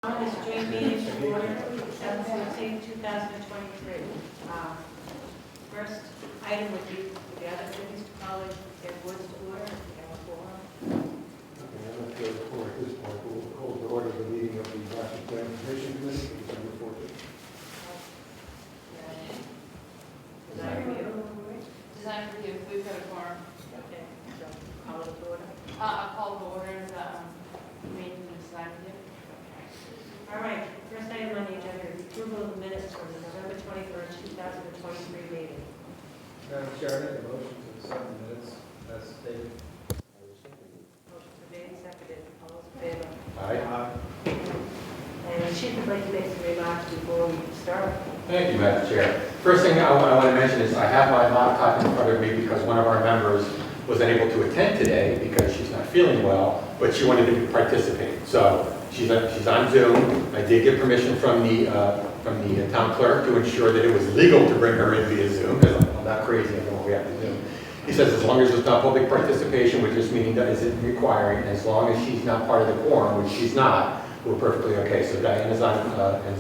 This joint meeting to order, 7/14/2023. First item would be the other cities to call it their woods to order. If we have a forum. Okay, I'm not sure before at this point, we'll call to order the meeting of the Master Plan Commission Committee, December 14th. Design review. Design review, we've got a forum. Okay, so call it to order. I'll call the order of the meeting and design review. All right, first item on the agenda is approval of the minutes from the November 21st, 2023 meeting. Madam Chair, I make a motion to accept the minutes as stated. Motion for made, seconded. All those in favor? Aye. And the chief would like to make some remarks before we start. Thank you, Madam Chair. First thing I want to mention is I have my laptop in front of me because one of our members was unable to attend today because she's not feeling well, but she wanted to participate. So she's on Zoom. I did get permission from the town clerk to ensure that it was legal to bring her in via Zoom, because I'm not crazy, I know what we have to do. He says as long as there's not public participation, which just meaning that isn't requiring, as long as she's not part of the quorum, which she's not, we're perfectly okay. So Diana's on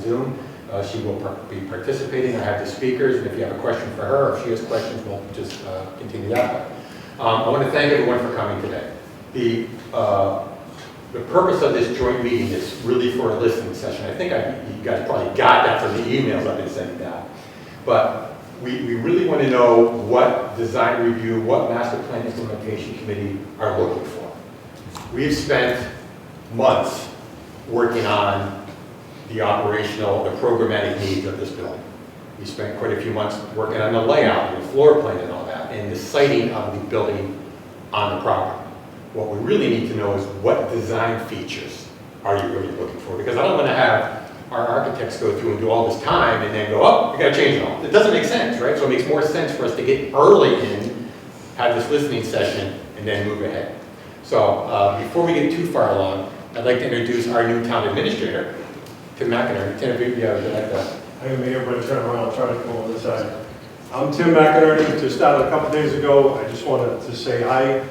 Zoom. She will be participating. I have the speakers, and if you have a question for her, or if she has questions, we'll just continue that way. I want to thank everyone for coming today. The purpose of this joint meeting is really for a listening session. I think you guys probably got that from the emails I've been sending out. But we really want to know what design review, what master plan implementation committee are looking for. We've spent months working on the operational, the programmatic needs of this building. We spent quite a few months working on the layout and the floor plan and all that, and the siting of the building on the property. What we really need to know is what design features are you really looking for? Because I don't want to have our architects go through and do all this time and then go, oh, we got to change it all. It doesn't make sense, right? So it makes more sense for us to get early in, have this listening session, and then move ahead. So before we get too far along, I'd like to introduce our new town administrator, Tim McInerney. Tim, if you have that. I'm going to make everybody turn around, try to come over this side. I'm Tim McInerney. Just started a couple days ago. I just wanted to say hi,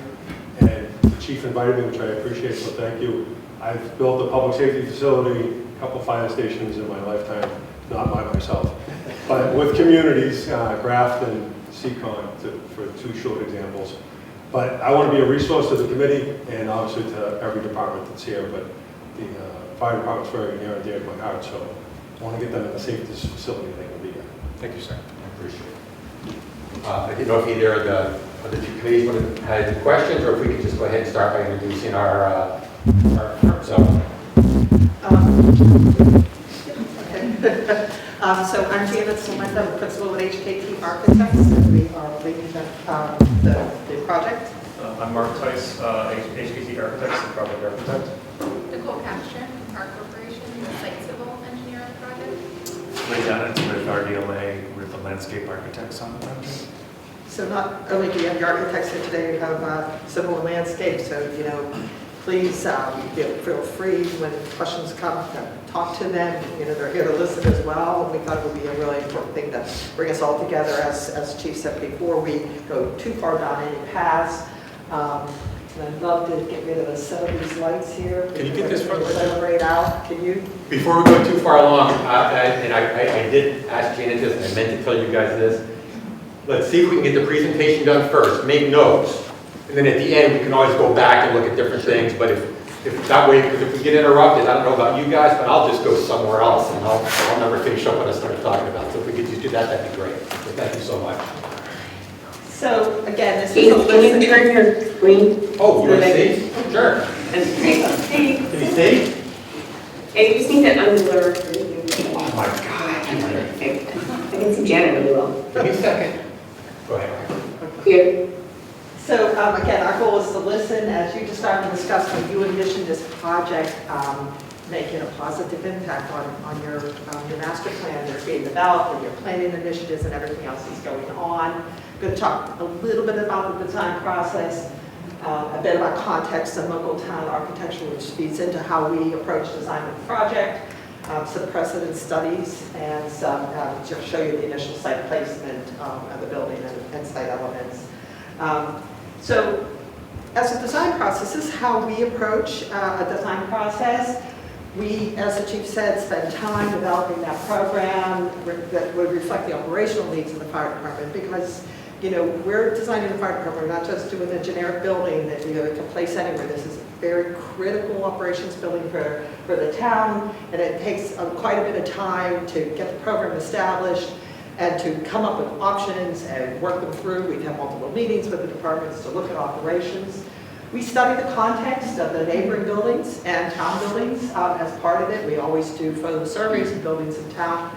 and the chief invited me, which I appreciate, so thank you. I've built a public safety facility, a couple fire stations in my lifetime, not by myself, but with communities, Graft and Seacon, for two short examples. But I want to be a resource to the committee and obviously to every department that's here, but the fire department's very near and dear to my heart, so I want to get them in the safest facility they can be in. Thank you, sir. I appreciate it. I didn't know if either of the two committees had any questions, or if we could just go ahead and start by introducing our so. So I'm Janet Samantha, principal at HKT Architects, and we are leading the project. I'm Mark Tice, HKT Architects, the project architect. Nicole Castron, Park Corporation, the site civil engineer on the project. Ray Dennett with RDLA, with the landscape architects on the project. So not only do you have the architects here today, you have civil and landscape, so please feel free when questions come, talk to them. They're here to listen as well, and we thought it would be a really important thing to bring us all together, as Chief said, before we go too far down any paths. And I'd love to get rid of some of these lights here. Can you get this from celebrate out? Can you? Before we go too far along, and I did ask Janet this, and I meant to tell you guys this. Let's see if we can get the presentation done first. Make notes. And then at the end, we can always go back and look at different things. But if that way, because if we get interrupted, I don't know about you guys, but I'll just go somewhere else, and I'll never finish up what I started talking about. So if we could just do that, that'd be great. So thank you so much. So again, this is Can you turn your screen? Oh, you want to see? Sure. Can you Can you see? Yeah, you just need to unblur. Oh my God. I can see Janet really well. Give me a second. Go ahead. Here. So again, our goal is to listen as you just started to discuss when you envision this project making a positive impact on your master plan that's being developed, and your planning initiatives and everything else that's going on. I'm going to talk a little bit about the design process, a bit about context and local town architecture, which feeds into how we approach design of the project, some precedent studies, and some to show you the initial site placement of the building and site elements. So as a design process, this is how we approach a design process. We, as the chief said, spend time developing that program that would reflect the operational needs of the fire department because, you know, we're designing the fire department, we're not just doing a generic building that, you know, can place anywhere. This is a very critical operations building for the town, and it takes quite a bit of time to get the program established and to come up with options and work them through. We'd have multiple meetings with the departments to look at operations. We study the context of the neighboring buildings and town buildings as part of it. We always do photo surveys of buildings in town,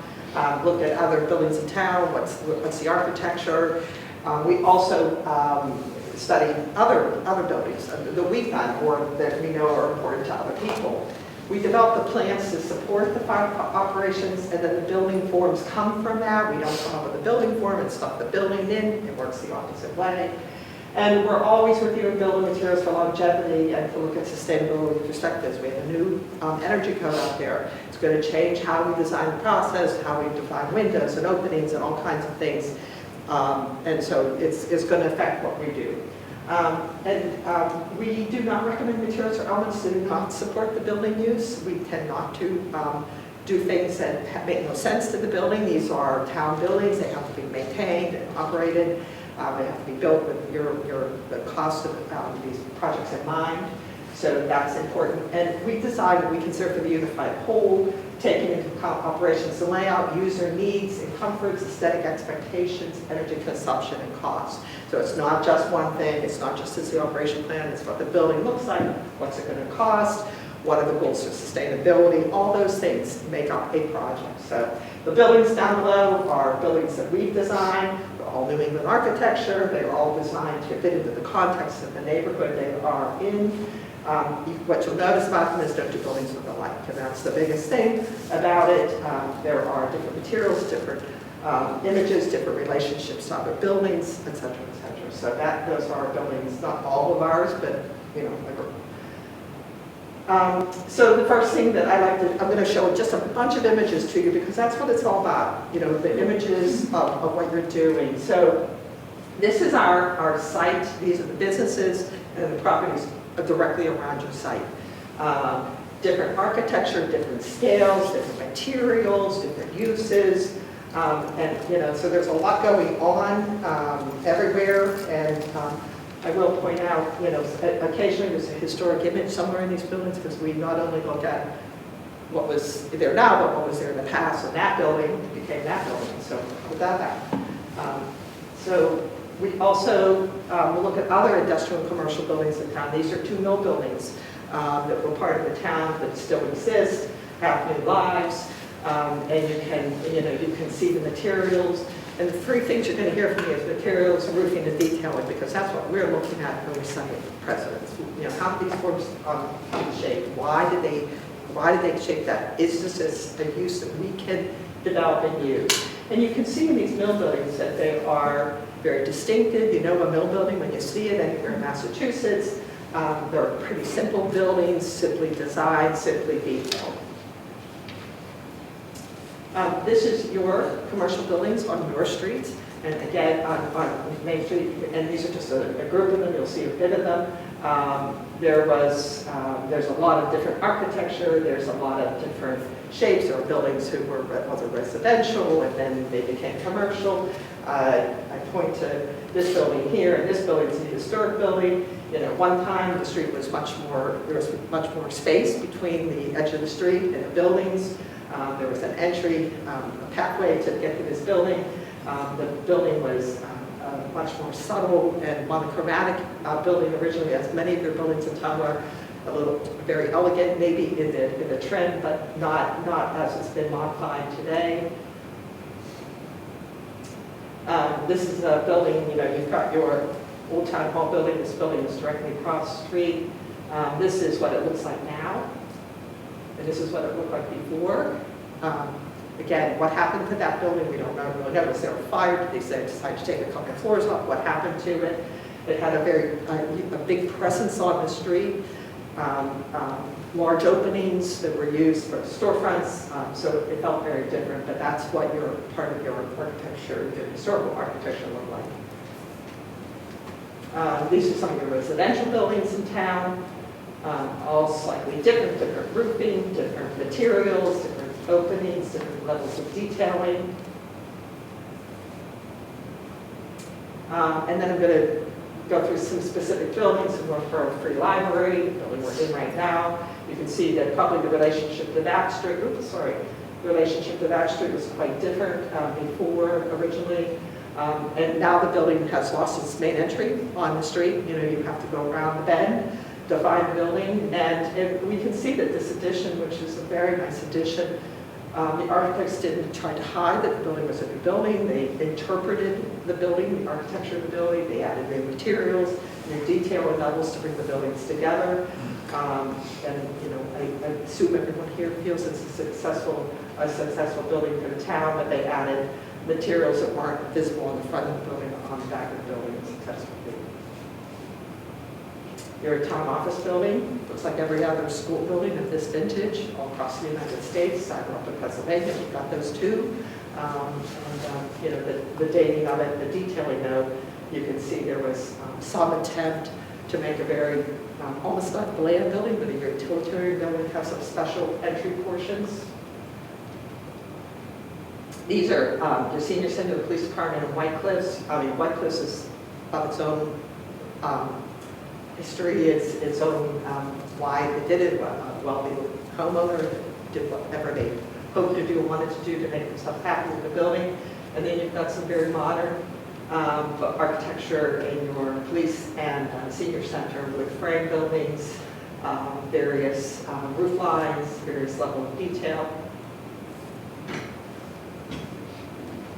look at other buildings in town, what's the architecture. We also study other buildings that we've done or that we know are important to other people. We develop the plans to support the fire operations, and then the building forms come from that. We don't come up with a building form and stuff the building in. It works the opposite way. And we're always reviewing building materials for longevity and to look at sustainability perspectives. We have a new energy code out there. It's going to change how we design the process, how we define windows and openings and all kinds of things. And so it's going to affect what we do. We do not recommend materials or elements that do not support the building use. We tend not to do things that make no sense to the building. These are town buildings. They have to be maintained and operated. They have to be built with the cost of these projects in mind. So that's important. And we design what we consider for the unified whole, taking into account operations and layout, user needs and comforts, aesthetic expectations, energy consumption, and cost. So it's not just one thing. It's not just as the operation plan. It's what the building looks like, what's it going to cost, what are the goals for sustainability. All those things make up a project. So the buildings down below are buildings that we've designed. They're all New England architecture. They're all designed to fit into the context of the neighborhood they are in. What you'll notice about them is don't do buildings look alike, and that's the biggest thing about it. There are different materials, different images, different relationships to other buildings, et cetera, et cetera. So those are buildings, not all of ours, but you know, so the first thing that I'm going to show just a bunch of images to you because that's what it's all about, you know, the images of what you're doing. So this is our site. These are the businesses and the properties directly around your site. Different architecture, different scales, different materials, different uses, and you know, so there's a lot going on everywhere. And I will point out, you know, occasionally there's a historic image somewhere in these buildings because we not only look at what was there now, but what was there in the past. And that building became that building. So without that, so. We also will look at other industrial and commercial buildings in town. These are 2 mill buildings that were part of the town that still exist, have new lives, and you can see the materials. And the 3 things you're going to hear from me is materials, roofing, and detailing, because that's what we're looking at when we study precedents. You know, how do these forms come shape? Why did they shape that? Is this a use that we can develop and use? And you can see in these mill buildings that they are very distinctive. You know a mill building when you see it anywhere in Massachusetts. They're pretty simple buildings, simply designed, simply detailed. This is your commercial buildings on your streets. And again, on Main Street, and these are just a group of them, you'll see a bit of them. There's a lot of different architecture, there's a lot of different shapes. There were buildings who were residential and then they became commercial. I point to this building here, and this building is a historic building. You know, one time the street was there was much more space between the edge of the street and the buildings. There was an entry, a pathway to get to this building. The building was much more subtle and monochromatic building originally, as many of your buildings in town were. Very elegant, maybe in the trend, but not as it's been modified today. This is a building, you know, you've got your Old Town Hall building. This building is directly across the street. This is what it looks like now, and this is what it looked like before. Again, what happened to that building, we don't really know. Was there a fire? Did they decide to take a couple of floors off? What happened to it? It had a big presence on the street. Large openings that were used for storefronts, so it felt very different, but that's what part of your architecture, your historical architecture looked like. These are some of your residential buildings in town. all slightly different roofing, different materials, different openings, different levels of detailing. And then I'm going to go through some specific buildings, and one for a free library, the building we're in right now. You can see that probably the relationship to that street, was quite different before originally. And now the building has lost its main entry on the street. You know, you have to go around the bend to find the building. And we can see that this addition, which is a very nice addition, the architects didn't try to hide that the building was a new building. They interpreted the building, the architecture of the building. They added new materials, new detail and levels to bring the buildings together. And you know, I assume everyone here feels it's a successful building for the town, but they added materials that weren't visible on the front of the building, on the back of the building successfully. Your town office building looks like every other school building of this vintage all across the United States. I grew up in Pennsylvania, we've got those too. You know, the dating of it, the detailing though, you can see there was some attempt to make a very, almost like a bland building, but a utilitarian building, have some special entry portions. These are the senior center, the police department in White Cliffs. I mean, White Cliffs is of its own history, its own why they did it, well, the homeowner did whatever they hoped to do, wanted to do to make themselves happy with the building. And then you've got some very modern architecture in your police and senior center with frame buildings, various roof lines, various level of detail.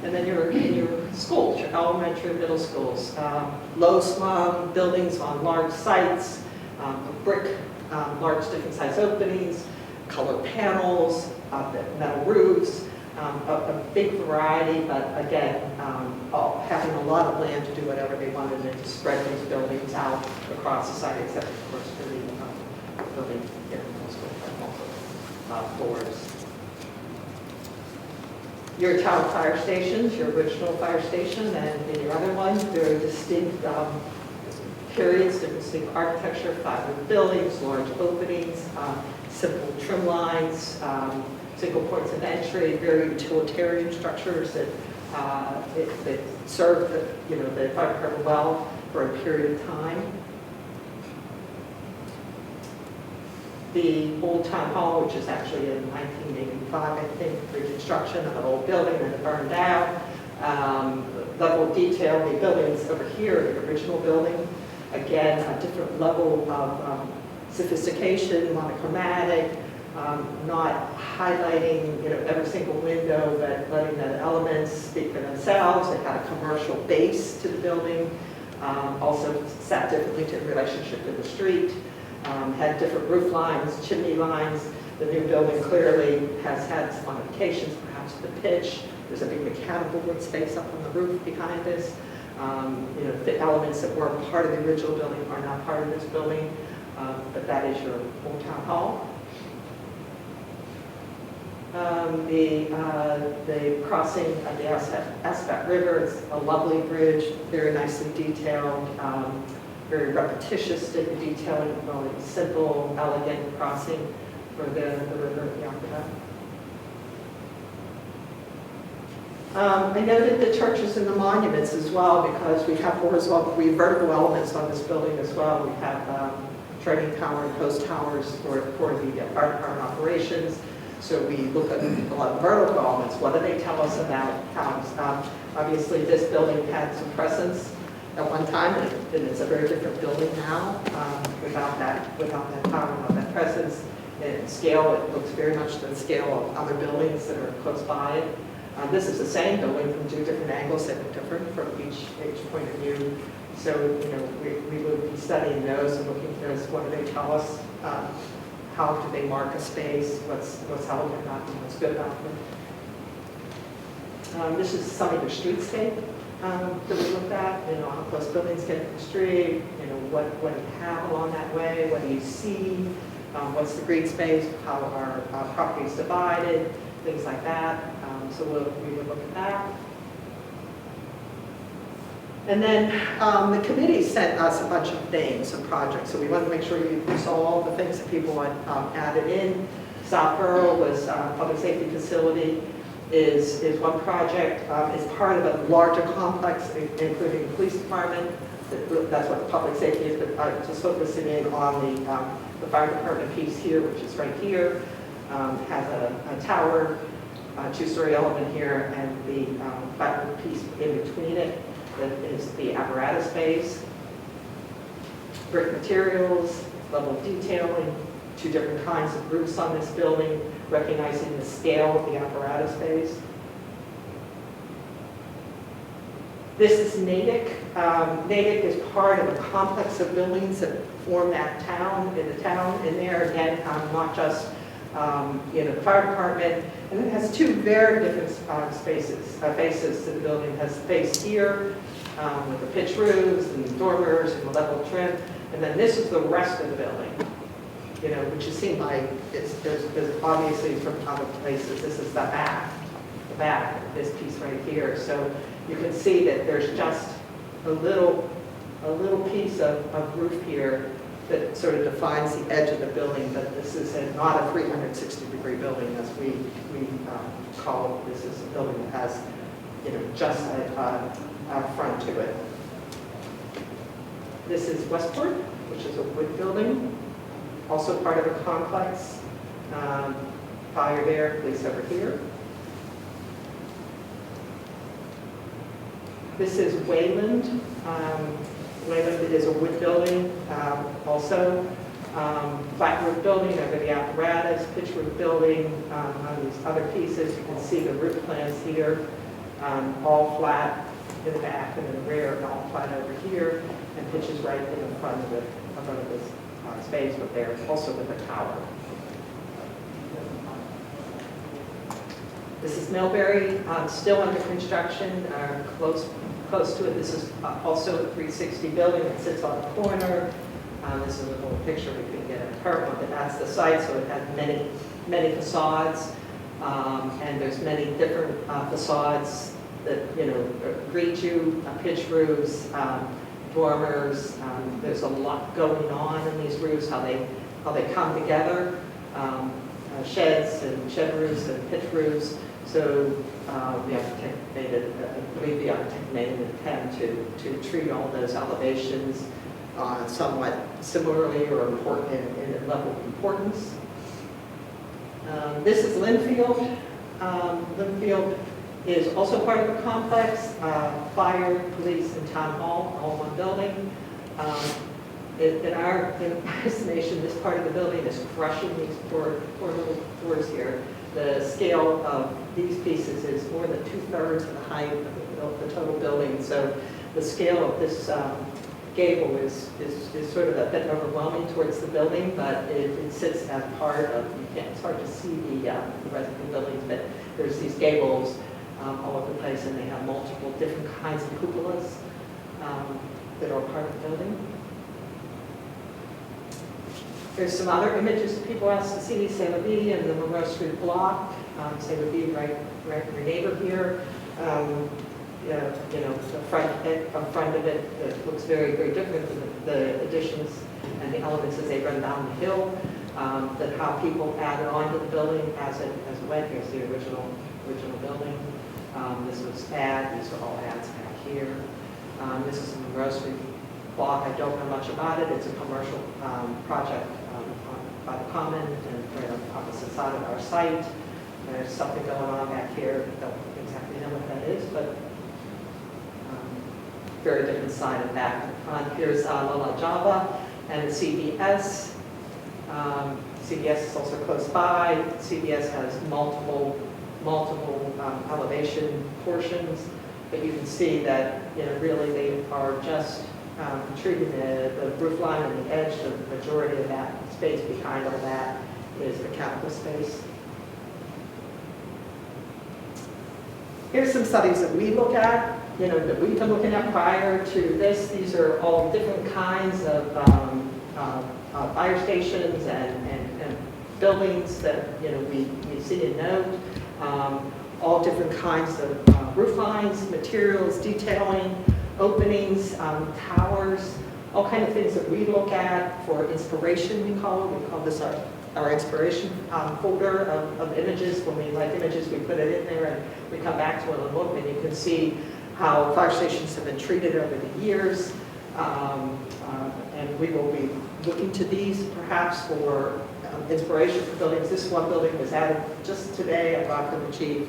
And then in your schools, your elementary, middle schools, low slum buildings on large sites, brick, large different size openings, colored panels, metal roofs, a big variety, but again, having a lot of land to do whatever they wanted and to spread these buildings out across the site, except of course for the building here in middle school, floors. Your town fire stations, your original fire station, and your other ones, very distinct periods, distinct architecture, five buildings, large openings, simple trim lines, single points of entry, very utilitarian structures that serve the fire department well for a period of time. The old town hall, which is actually in 1985, I think, reconstruction of an old building that had burned down. Level of detail, the buildings over here, the original building, again, a different level of sophistication, monochromatic, not highlighting every single window, but letting the elements speak for themselves. It had a commercial base to the building, also sat differently to the relationship to the street. Had different roof lines, chimney lines. The new building clearly has had some modifications, perhaps the pitch. There's a big mechanical wood space up on the roof behind this. The elements that weren't part of the original building are now part of this building, but that is your old town hall. The crossing of the Ascot River is a lovely bridge, very nicely detailed. Very repetitious detailing, really simple, elegant crossing for the river at the aqueduct. I noted the churches and the monuments as well, because we have vertical elements on this building as well. We have training tower and post towers for the fire department operations. So we look at a lot of vertical elements. What do they tell us about towns? Obviously, this building had some presence at one time, and it's a very different building now without that power, without that presence. In scale, it looks very much the scale of other buildings that are close by it. This is the same building from two different angles that look different from each point of view. So, we will be studying those and looking at those. What do they tell us? How do they mark a space? What's elegant about them? What's good about them? This is some of your streetscape that we looked at. How close buildings get to the street. What do you have along that way? What do you see? What's the green space? How are properties divided? Things like that. So we would look at that. And then the committee sent us a bunch of names of projects, so we wanted to make sure you saw all the things that people had added in. Southborough was public safety facility is one project. It's part of a larger complex, including the police department. That's what the public safety is, but just focusing in on the fire department piece here, which is right here. Has a tower, two-story element here, and the platform piece in between it. That is the apparatus base, brick materials, level of detailing, two different kinds of roofs on this building, recognizing the scale of the apparatus base. This is Natick. Natick is part of a complex of buildings that form that town, in there, again, not just the fire department, and it has two very different faces to the building. It has space here with the pitch roofs and dormers and the level trim, and then this is the rest of the building, which is seen by, there's obviously from other places. This is the back of this piece right here. So you can see that there's just a little piece of roof here that sort of defines the edge of the building, but this is not a 360-degree building as we call it. This is a building that has, just a front to it. This is Westport, which is a wood building, also part of a complex. Fire there, police over here. This is Wayland. Wayland is a wood building, also flat roof building over the apparatus, pitch roof building on these other pieces. You can see the roof plans here, all flat in the back and in the rear, and all flat over here, and pitches right in the front of this space, but there also with a tower. This is Millbury, still under construction, close to it. This is also a 360 building that sits on the corner. This is a little picture we couldn't get a curve on, but that's the site, so it has many facades, and there's many different facades that greet you, pitch roofs, dormers. There's a lot going on in these roofs, how they come together, sheds and shed roofs and pitch roofs. So the architect I believe the architect made an attempt to treat all those elevations somewhat similarly or important in a level of importance. This is Linfield. Linfield is also part of a complex, fire, police, and town hall, all one building. In our estimation, this part of the building is crushing these poor little floors here. The scale of these pieces is more than 2/3 of the height of the total building. So the scale of this gable is sort of a bit overwhelming towards the building, but it sits as part of, it's hard to see the rest of the buildings, but there's these gables all over the place, and they have multiple different kinds of cupolas that are part of the building. There's some other images that people ask to see, Saint-Levy and the Monroe Street block. Saint-Levy right your neighbor here. The front of it looks very, very different than the additions and the elements as they run down the hill. That how people added on to the building as it went. Here's the original building. This was these are all adds back here. This is the Monroe Street block. I don't know much about it. It's a commercial project by the Common and right on the opposite side of our site. There's something going on back here. Don't exactly know what that is, but very different side of that. Here's La Java and CBS. CBS is also close by. CBS has multiple elevation portions, but you can see that really they are just treating the roof line and the edge. The majority of that space behind all that is mechanical space. Here's some studies that we look at, that we've been looking at prior to this. These are all different kinds of fire stations and buildings that we see and note. All different kinds of roof lines, materials, detailing. openings, towers, all kind of things that we look at for inspiration, we call it. We call this our inspiration folder of images. When we like images, we put it in there and we come back to it and look, and you can see how fire stations have been treated over the years. And we will be looking to these perhaps for inspiration for buildings. This one building was added just today. I brought from the chief.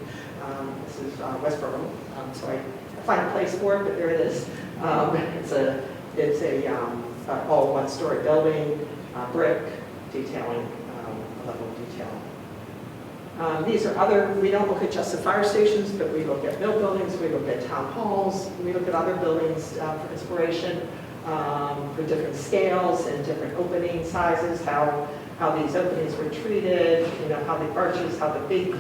This is Westboro, so I find a place for it, but there it is. It's a all one-story building, brick detailing, level detailing. These are other. We don't look at just the fire stations, but we look at mill buildings. We look at town halls. We look at other buildings for inspiration. For different scales and different opening sizes, how these openings were treated, how the arches, how the big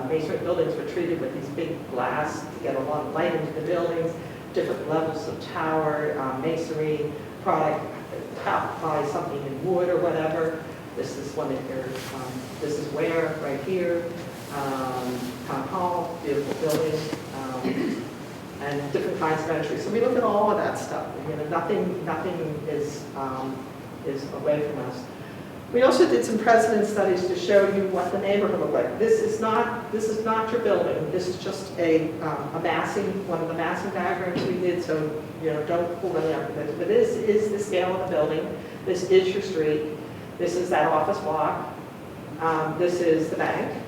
masonry buildings were treated with these big glass to get a lot of light into the buildings, different levels of tower, masonry, product, topped by something in wood or whatever. This is one of your, this is where, right here, town hall, beautiful building. And different kinds of entry. So we look at all of that stuff. Nothing is away from us. We also did some precedent studies to show you what the neighborhood looked like. This is not your building. This is just one of the massing diagrams we did. So don't pull them out. But this is the scale of the building. This is your street. This is that office block. This is the bank.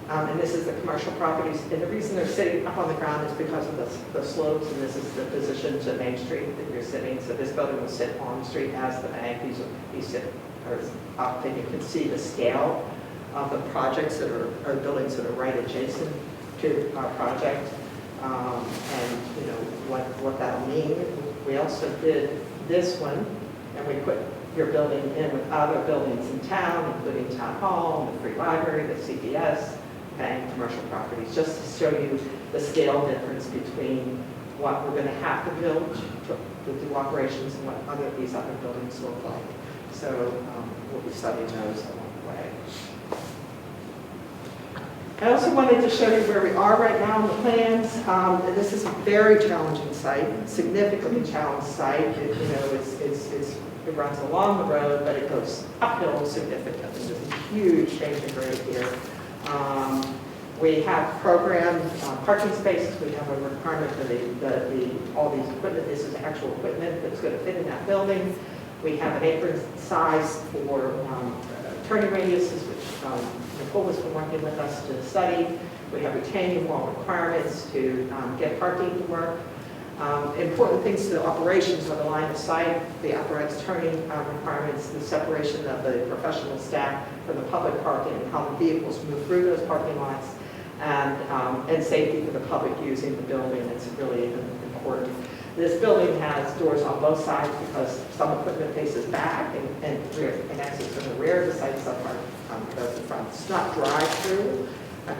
And this is the commercial properties. And the reason they're sitting up on the ground is because of the slopes, and this is the position to Main Street that you're sitting. So this building will sit on the street as the bank. These sit up, and you can see the scale of the projects that are buildings that are right adjacent to our project, and what that'll mean. We also did this one, and we put your building in with other buildings in town, including Town Hall, the Free Library, the CPS, and commercial properties, just to show you the scale difference between what we're going to have to build to do operations and what these other buildings look like. So we'll be studying those along the way. I also wanted to show you where we are right now in the plans. This is a very challenging site, significantly challenged site. It runs along the road, but it goes uphill significantly. There's a huge change in grade here. We have programmed parking spaces. We have a requirement for all these equipment. This is actual equipment that's going to fit in that building. We have an apron size for turning radiuses, which Nicole has been working with us to study. We have retaining wall requirements to get parking to work. Important things to the operations are the line of sight, the apparatus turning requirements, the separation of the professional staff from the public parking, and how the vehicles move through those parking lots, and safety for the public using the building. It's really important. This building has doors on both sides because some equipment faces back and exits from the rear. The site some goes in front. It's not drive-through.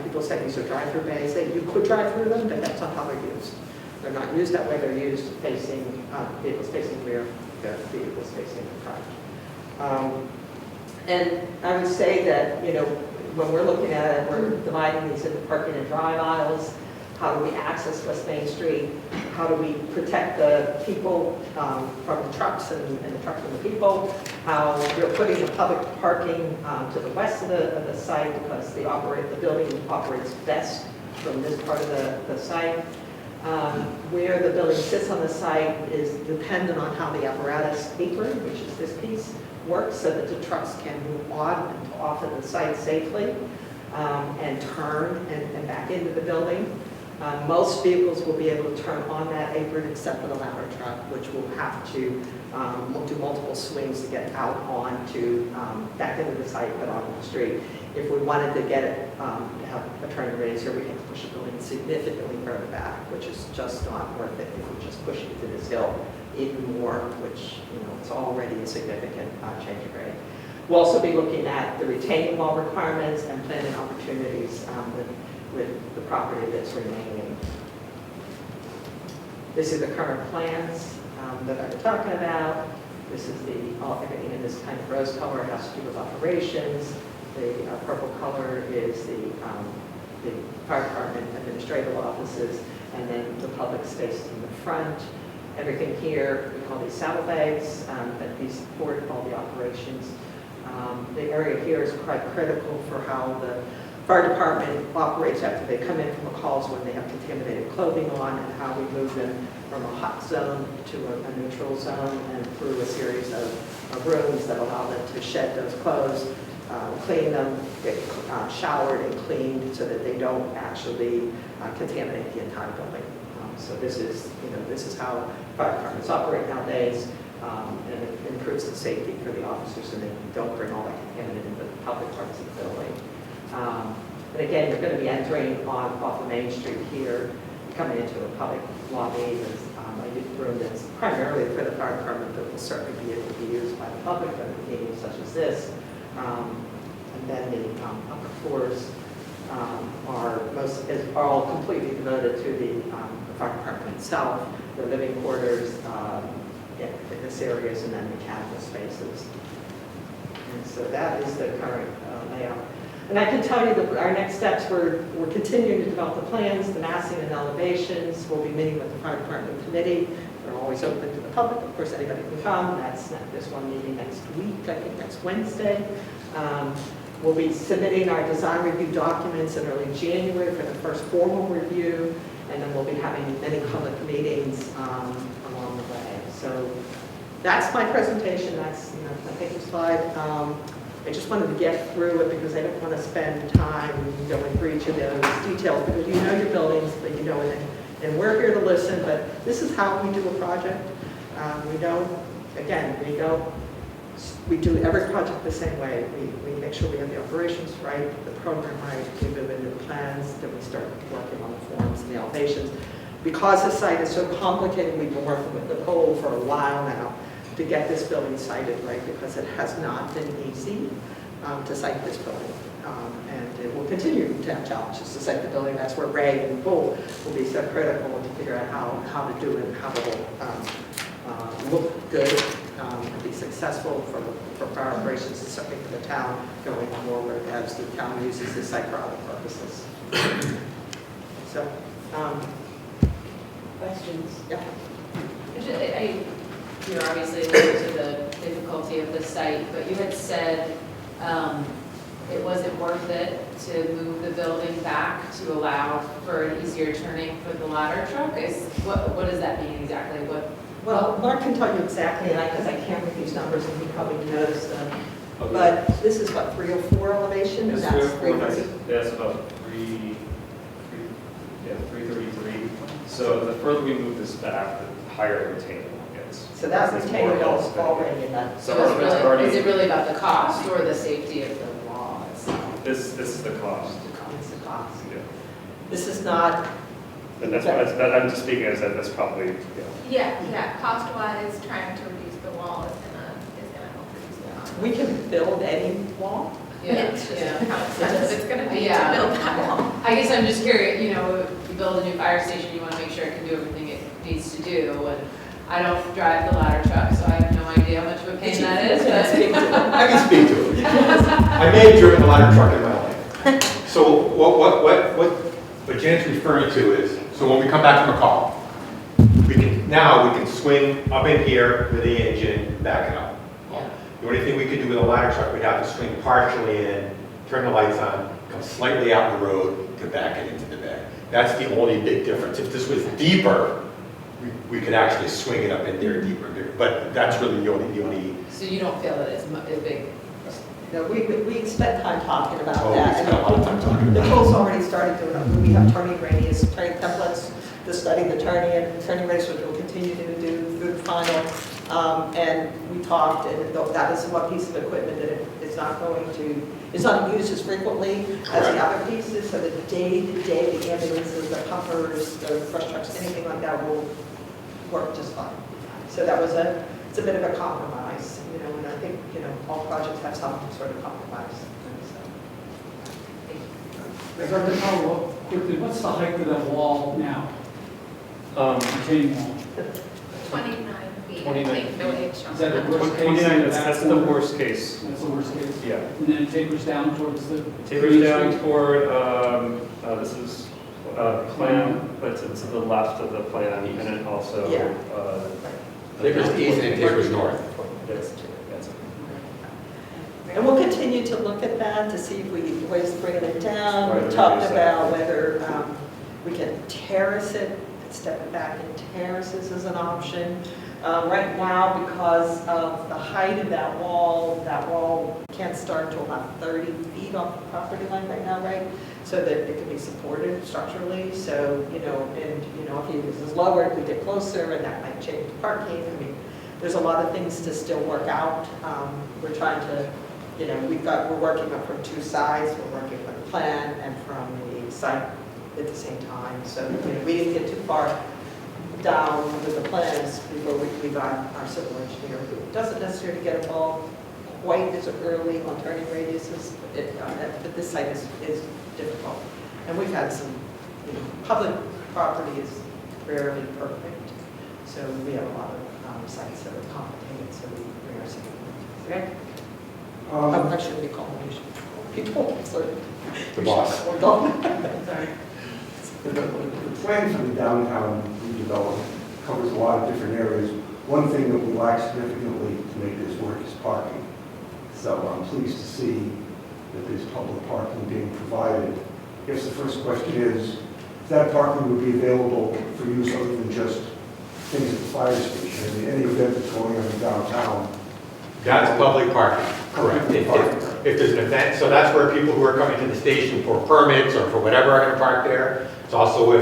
People say these are drive-through bays. You could drive through them, but that's not how they're used. They're not used that way. They're used facing vehicles facing rear, vehicles facing the front. And I would say that when we're looking at it, we're dividing these into parking and drive aisles. How do we access West Main Street? How do we protect the people from the trucks and the trucks from the people? How we're putting the public parking to the west of the site because the building operates best from this part of the site. Where the building sits on the site is dependent on how the apparatus apron, which is this piece, works so that the trucks can move on and off of the site safely and turn and back into the building. Most vehicles will be able to turn on that apron except for the ladder truck, which will have to do multiple swings to get out onto back into the site but onto the street. If we wanted to get it to have a turning radius here, we have to push the building significantly further back, which is just not worth it if we just push it to this hill even more, which it's already a significant change of grade. We'll also be looking at the retaining wall requirements and planning opportunities with the property that's remaining. This is the current plans that I was talking about. This is everything in this kind of rose color has to do with operations. The purple color is the the fire department administrative offices, and then the public space in the front. Everything here, we call these saddlebags, but these support all the operations. The area here is quite critical for how the fire department operates after they come in from calls when they have contaminated clothing on, and how we move them from a hot zone to a neutral zone and through a series of rooms that allow them to shed those clothes, clean them, get showered and cleaned so that they don't actually contaminate the entire building. So this is, this is how fire departments operate nowadays, and it improves the safety for the officers, and they don't bring all that contaminant into the public parts of the building. And again, you're going to be entering off of Main Street here, coming into a public lobby. There's a room that's primarily for the fire department, but will certainly be able to be used by the public for meetings such as this. And then the upper floors are all completely devoted to the fire department itself, the living quarters, fitness areas, and then mechanical spaces. And so that is the current layout. And I can tell you that our next steps, we're continuing to develop the plans, the massing and elevations. We'll be meeting with the fire department committee. They're always open to the public. Of course, anybody can come. That's this one meeting next week, I think next Wednesday. We'll be submitting our design review documents in early January for the first formal review, and then we'll be having many public meetings along the way. So that's my presentation. That's my paper slide. I just wanted to get through it because I don't want to spend time going through each of those details, because you know your buildings, but you know it. And we're here to listen, but this is how we do a project. We do every project the same way. We make sure we have the operations right, the program right, we move into the plans, then we start working on the forms and the elevations. Because the site is so complicated, we've been working with Nicole for a while now to get this building sited right, because it has not been easy to site this building. And it will continue to have challenges to site the building. That's where Ray and Bull will be so critical to figure out how to do it, how it will look good, and be successful for fire operations, and certainly for the town going forward as the town uses this site for other purposes. So, Questions? yeah. You're obviously alluding to the difficulty of the site, but you had said it wasn't worth it to move the building back to allow for an easier turning for the ladder truck. What does that mean exactly? Well, Mark can tell you exactly, because I can't read these numbers, and he probably knows them. Okay. But this is what, 304 elevation? It's That's 304, 330. that's about 333. So the further we move this back, the higher the retaining wall gets. So that It's retaining more wall is health already in that. So it's already- is it really about the cost or the safety of the wall itself? This is the cost. It's the cost. Yeah. This is not, And that's why I'm just speaking as that's probably, Yeah, cost-wise, trying to reduce the wall is gonna help reduce the cost. we can build any wall. It's just how expensive it's gonna be to Yeah. build that wall. I guess I'm just curious, you build a new fire station, you want to make sure it can do everything it needs to do. And I don't drive the ladder truck, so I have no idea how much of a pain that is, but. I can speak to it. I may have driven a ladder truck in my life. So what Janet's referring to is, so when we come back from a call, we can swing up in here with the engine, back it up. Yeah. The only thing we could do with a ladder truck, we'd have to swing partially in, turn the lights on, come slightly out the road to back it into the bay. That's the only big difference. If this was deeper, we could actually swing it up in there deeper, but that's really the only. So you don't feel that it's a big. We spent time talking about Oh, we that. spent a lot of time talking about it. Nicole's already started doing it. We have turning radius, turning templates to study the turning radius, which we'll continue to do through the final. And we talked, and that is one piece of equipment that it's not used as frequently as the other pieces. So the day-to-day, the ambulances, the pumpers, the brush trucks, anything like that will work just fine. So it's a bit of a compromise, and I think, all projects have some sort of compromise. Dr. Powell, quickly, what's the height of that wall now? Retaining wall? 29 feet, I 29 think, the way it's shown. Is that the worst case? 29, that's the worst case. That's the worst case? Yeah. And then it tapers down towards the... Tapers down toward This is plan, but it's to the left of the plan, and it also. Yeah. Tigers east and Tigers north. Yes. And we'll continue to look at that to see if we ways to bring it down. Right, We talked reduce about that. whether we can terrace it, step it back in terraces as an option. Right now, because of the height of that wall can't start until about 30 feet off the property line right now, right? So that it can be supported structurally. So, if it was lowered, we get closer, and that might change the parking. I mean, there's a lot of things to still work out. We're trying to, we're working up from two sides. We're working from the plan and from the site at the same time. So, we didn't get too far down with the plans before we got our civil engineer, who doesn't necessarily get involved quite as early on turning radiuses, but this site is difficult. And we've had some, public property is rarely perfect, so we have a lot of sites that are complicated, so we bring our civil engineers. I shouldn't be calling people, sorry. The boss. Or don't. Sorry. The plan for the downtown redevelopment covers a lot of different areas. One thing that we lack significantly to make this work is parking. So I'm pleased to see that there's public parking being provided. I guess the first question is, if that parking would be available for use other than just things at the fire station, I mean, any event that's going on in downtown. That's public parking, correct. If there's an event, so that's where people who are coming to the station for permits or for whatever are going to park there. It's also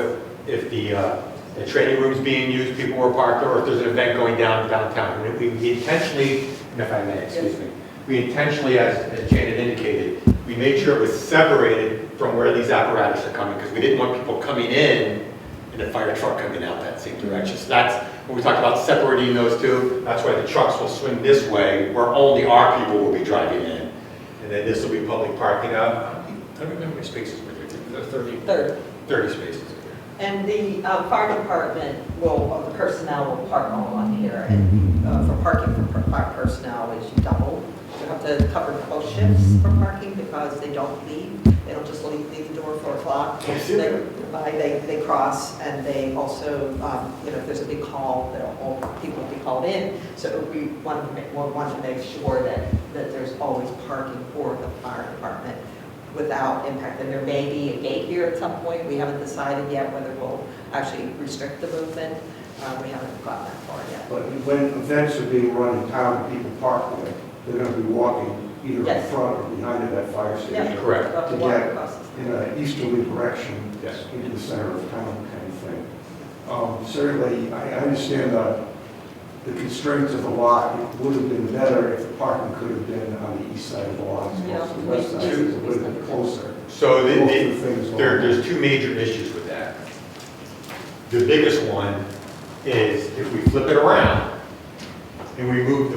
if the training room's being used, people will park there, or if there's an event going downtown. And we intentionally, and if I may, excuse me, we intentionally, as Jane had indicated, we made sure it was separated from where these apparatus are coming, because we didn't want people coming in and a fire truck coming out that same direction. So that's, when we talked about separating those two, that's why the trucks will swing this way, where only our people will be driving in. And then this will be public parking up. I don't remember how many spaces were there. 30 spaces. And the fire department the personnel will park all on here. And for parking for fire personnel is you double. You have to cover both shifts for parking because they don't leave. They don't just leave the door 4 o'clock. They cross, and they also, if there's a big call, all people will be called in. So we want to make sure that there's always parking for the fire department without impact. And there may be a gate here at some point. We haven't decided yet whether we'll actually restrict the movement. We haven't gotten that far yet. But when events are being run in town and people park there, they're going to be walking either in Yes. front or behind of that fire station. Yeah. Correct. About To the water get across the in an easterly direction Yes. into the center of town kind of thing. Certainly, I understand the constraints of the lot. It would have been better if the parking could have been on the east side of the lot as opposed to the west side, because it would have been closer. So Both of the things going on. there's two major issues with that. The biggest one is if we flip it around and we move the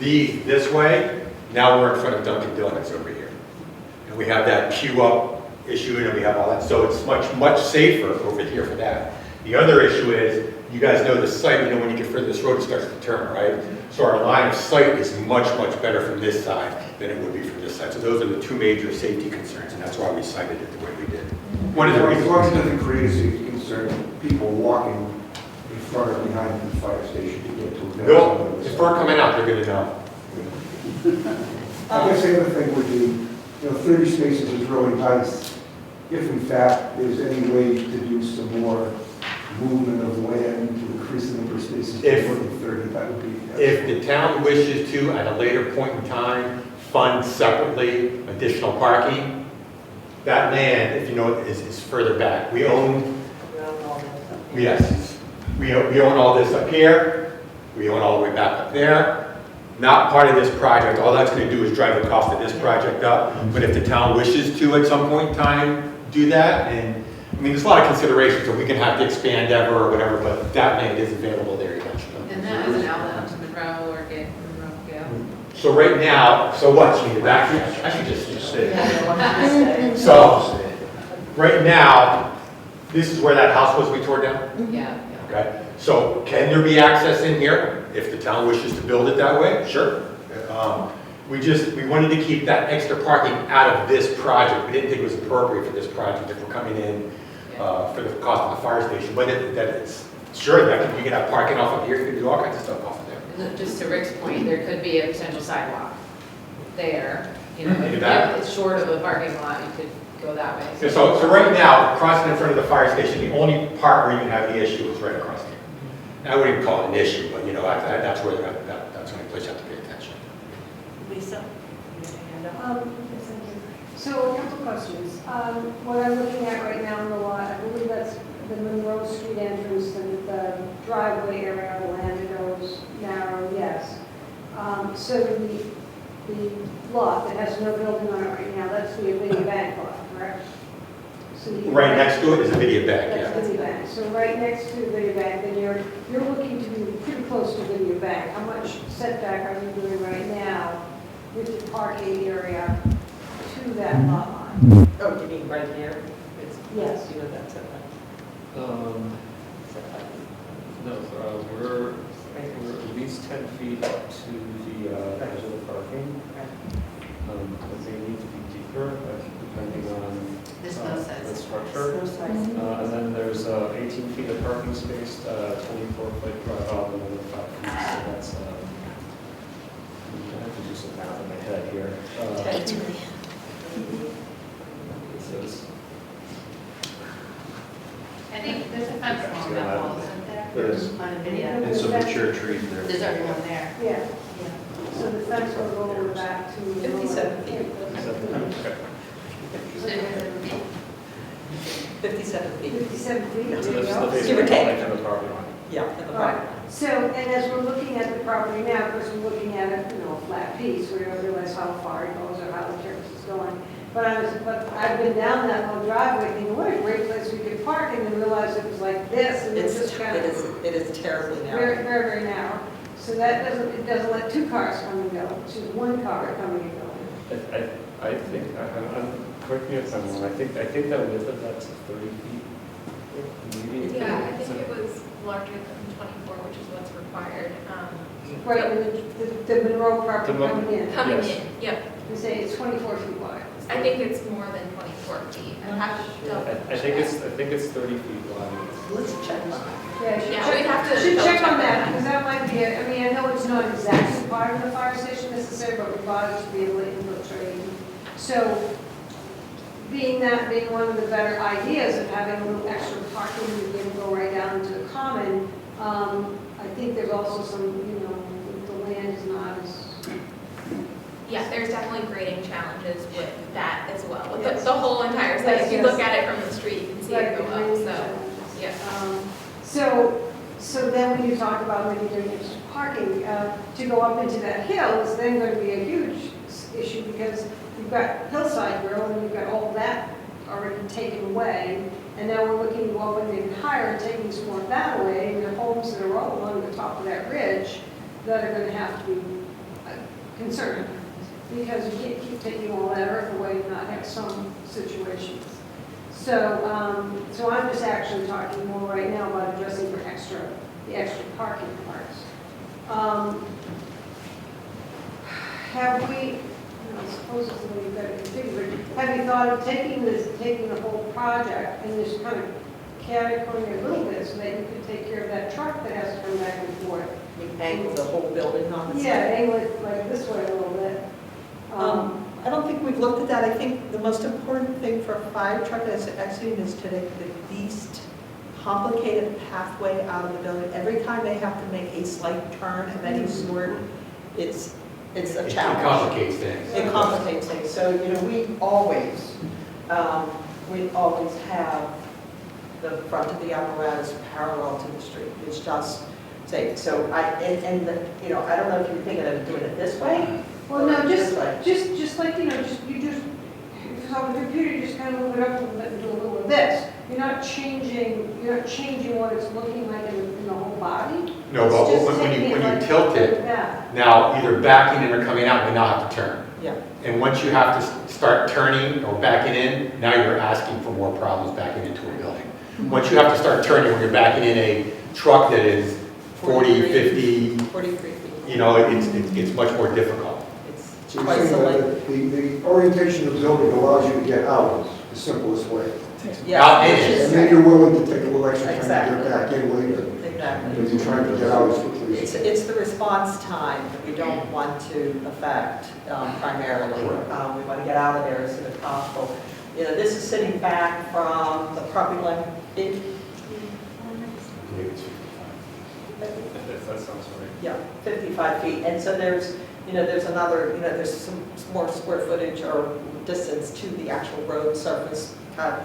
this way, now we're in front of Dunkin' Donuts over here. And we have that queue up issue and we have all that. So it's much safer over here for that. The other issue is, you guys know the site, when you get further this road, it starts to turn, right? So our line of sight is much better from this side than it would be from this side. So those are the two major safety concerns, and that's why we cited it the way we did. One of the As reasons. long as it doesn't create a safety concern, people walking in front or behind the fire station to get to events. If we're coming out, they're gonna know. I guess the other thing would be, 30 spaces is really nice. If in fact there's any way to do some more movement of land to increase the number of spaces to more than 30, that would be. If the town wishes to, at a later point in time, fund separately additional parking, that land, if you know, is further back. We own, yes, we own all this up here, we own all the way back up there. Not part of this project. All that's going to do is drive the cost of this project up. But if the town wishes to at some point in time do that, and there's a lot of considerations, so we can have to expand ever or whatever, but that land is available there eventually. And that is an outlet onto Monroe or get Monroe Gale. So right now, so what, you need the back? I should just sit. Yeah. So, right now, this is where that house was we tore down? Yeah. Okay, so can there be access in here if the town wishes to build it that way? Sure. we wanted to keep that extra parking out of this project. We didn't think it was appropriate for this project if we're coming in for the cost of the fire station. But it's sure that you can have parking off of here, you can do all kinds of stuff off of there. Just to Rick's point, there could be a potential sidewalk there, you know, Maybe if that. it's short of a parking lot, you could go that way. Yeah, so right now, crossing in front of the fire station, the only part where you can have any issue is right across here. And I wouldn't even call it an issue, but you know, that's where that's the only place you have to pay attention. Lisa? you had your hand up? Yes, thank you. So a couple questions. What I'm looking at right now in the lot, I believe that's the Monroe Street entrance, the driveway area, the land that goes narrow, yes. So the lot that has no building on it right now, that's the Avidia Bank lot, correct? So you- Right next to it is a video bank, That's yeah. Video Bank. So right next to the Video Bank, then you're looking to be pretty close to Video Bank. How much setback are you doing right now with the parking area to that lot line? Oh, you mean right here? It's- Yes. You know that's it. No, we're at least 10 feet up to the edge of the parking. But they need to be deeper, depending on There's no the sense. structure. No size. And then there's 18 feet of parking space, 24-foot drive out, and another 5 feet. So that's, I have to do some math in my head here. It says, I think there's a fence along that wall, isn't there? there is. On the video, And some mature trees there. there's already one there. Yeah. So the fence will go over back to. 57 feet. Okay. So there's 57 feet. 57 feet. So there you that's go. the face Give or of take. the property line. Yeah, at the All right. back. So, and as we're looking at the property now, of course, we're looking at a, a flat piece, we don't realize how far it goes or how the terrace is going. But I've been down that little driveway thinking, what a great place we could park, and then realized it was like this, and it's just kind of It is terribly very, narrow. very, very narrow. So that it doesn't let two cars come and go, it's just one car coming and going. I think, correct me if I'm wrong, I think that width of that's 30 feet. Maybe. Yeah, I think it was larger than 24, which is what's required. Right, and the Monroe property coming in, Coming Yes. in, yep. you say it's 24 feet wide. I think it's more than 24 feet. I'd have to double. I think it's 30 feet wide. Let's check on that. Yeah, we'd have to Should double check on check that, because that might be, I mean, I know it's not exactly part of the fire station necessarily, but we bought it to be able to infiltrate. So, being one of the better ideas of having a little extra parking, you can go right down into the common, I think there's also some, the land is not as, Yeah, there's definitely grading challenges with that as well, with Yes. the whole entire site. If you Yes, look yes. at it from the street, you can see it go up, so, yeah. So then when you talk about maybe doing extra parking, to go up into that hill is then going to be a huge issue because you've got Hillside Grill and you've got all that already taken away. And now we're looking to go up even higher, taking some more of that away, and the homes that are all along the top of that ridge that are going to have to be concerned because you can't keep taking all that earth away and not have some situations. So, so I'm just actually talking more right now about addressing the extra parking parts. Have we, supposedly you've got to configure it, have you thought of taking the whole project and just kind of categorizing it a little bit so that you could take care of that truck that has to come back and forth? We angle the whole building on the side. Yeah, angle it like this way a little bit. I don't think we've looked at that. I think the most important thing for a fire truck that's exiting is to take the least complicated pathway out of the building. Every time they have to make a slight turn of any sort, it's a It challenge. complicates things. It complicates things. So, we always have the front of the apparatus parallel to the street. It's just safe. So I don't know if you're thinking of doing it this way. Well, no, or this way. just like, if it's on the computer, you just kind of move it up a little bit and do a little of this. You're not changing what it's looking like in the whole body. No, It's but just when taking you it like tilt it, that. now either backing in or coming out, you now have to turn. Yeah. And once you have to start turning or backing in, now you're asking for more problems backing into a building. Once you have to start turning, when you're backing in a truck that is 40, 50, 43 feet. it's much more difficult. So you're twice a saying lane. that the orientation of the building allows you to get out the simplest way. Yeah, Out in which it. is- And then you're willing to take a little extra time to Exactly. get back in later. Exactly. Because you're trying to get out as quickly as you can. It's the response time that we don't want to affect primarily. We want to get out of there as soon as possible. You know, this is sitting back from the property line. That sounds right. Yeah, 55 feet. And so there's, there's another, there's some more square footage or distance to the actual road surface cut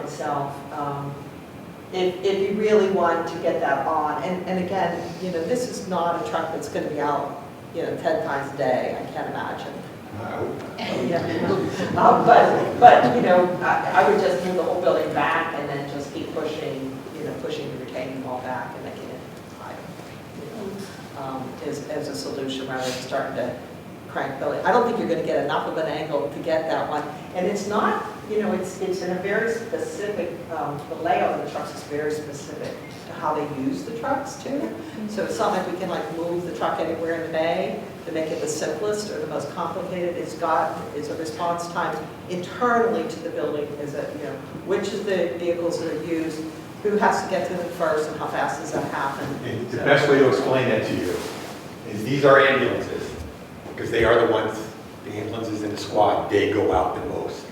itself. If you really want to get that on, and again, this is not a truck that's going to be out, 10 times a day, I can't imagine. Yeah. But I would just move the whole building back and then just keep pushing, pushing the retaining wall back and making it higher, as a solution rather than starting to crank building. I don't think you're going to get enough of an angle to get that one. And it's not, it's in a very specific, the layout of the trucks is very specific to how they use the trucks too. So it's not like we can move the truck anywhere in the bay to make it the simplest or the most complicated. It's a response time internally to the building is that, which of the vehicles that are used, who has to get to them first and how fast does that happen? And the best way to explain that to you is these are ambulances, because they are the ones, the ambulances in the squad, they go out the most.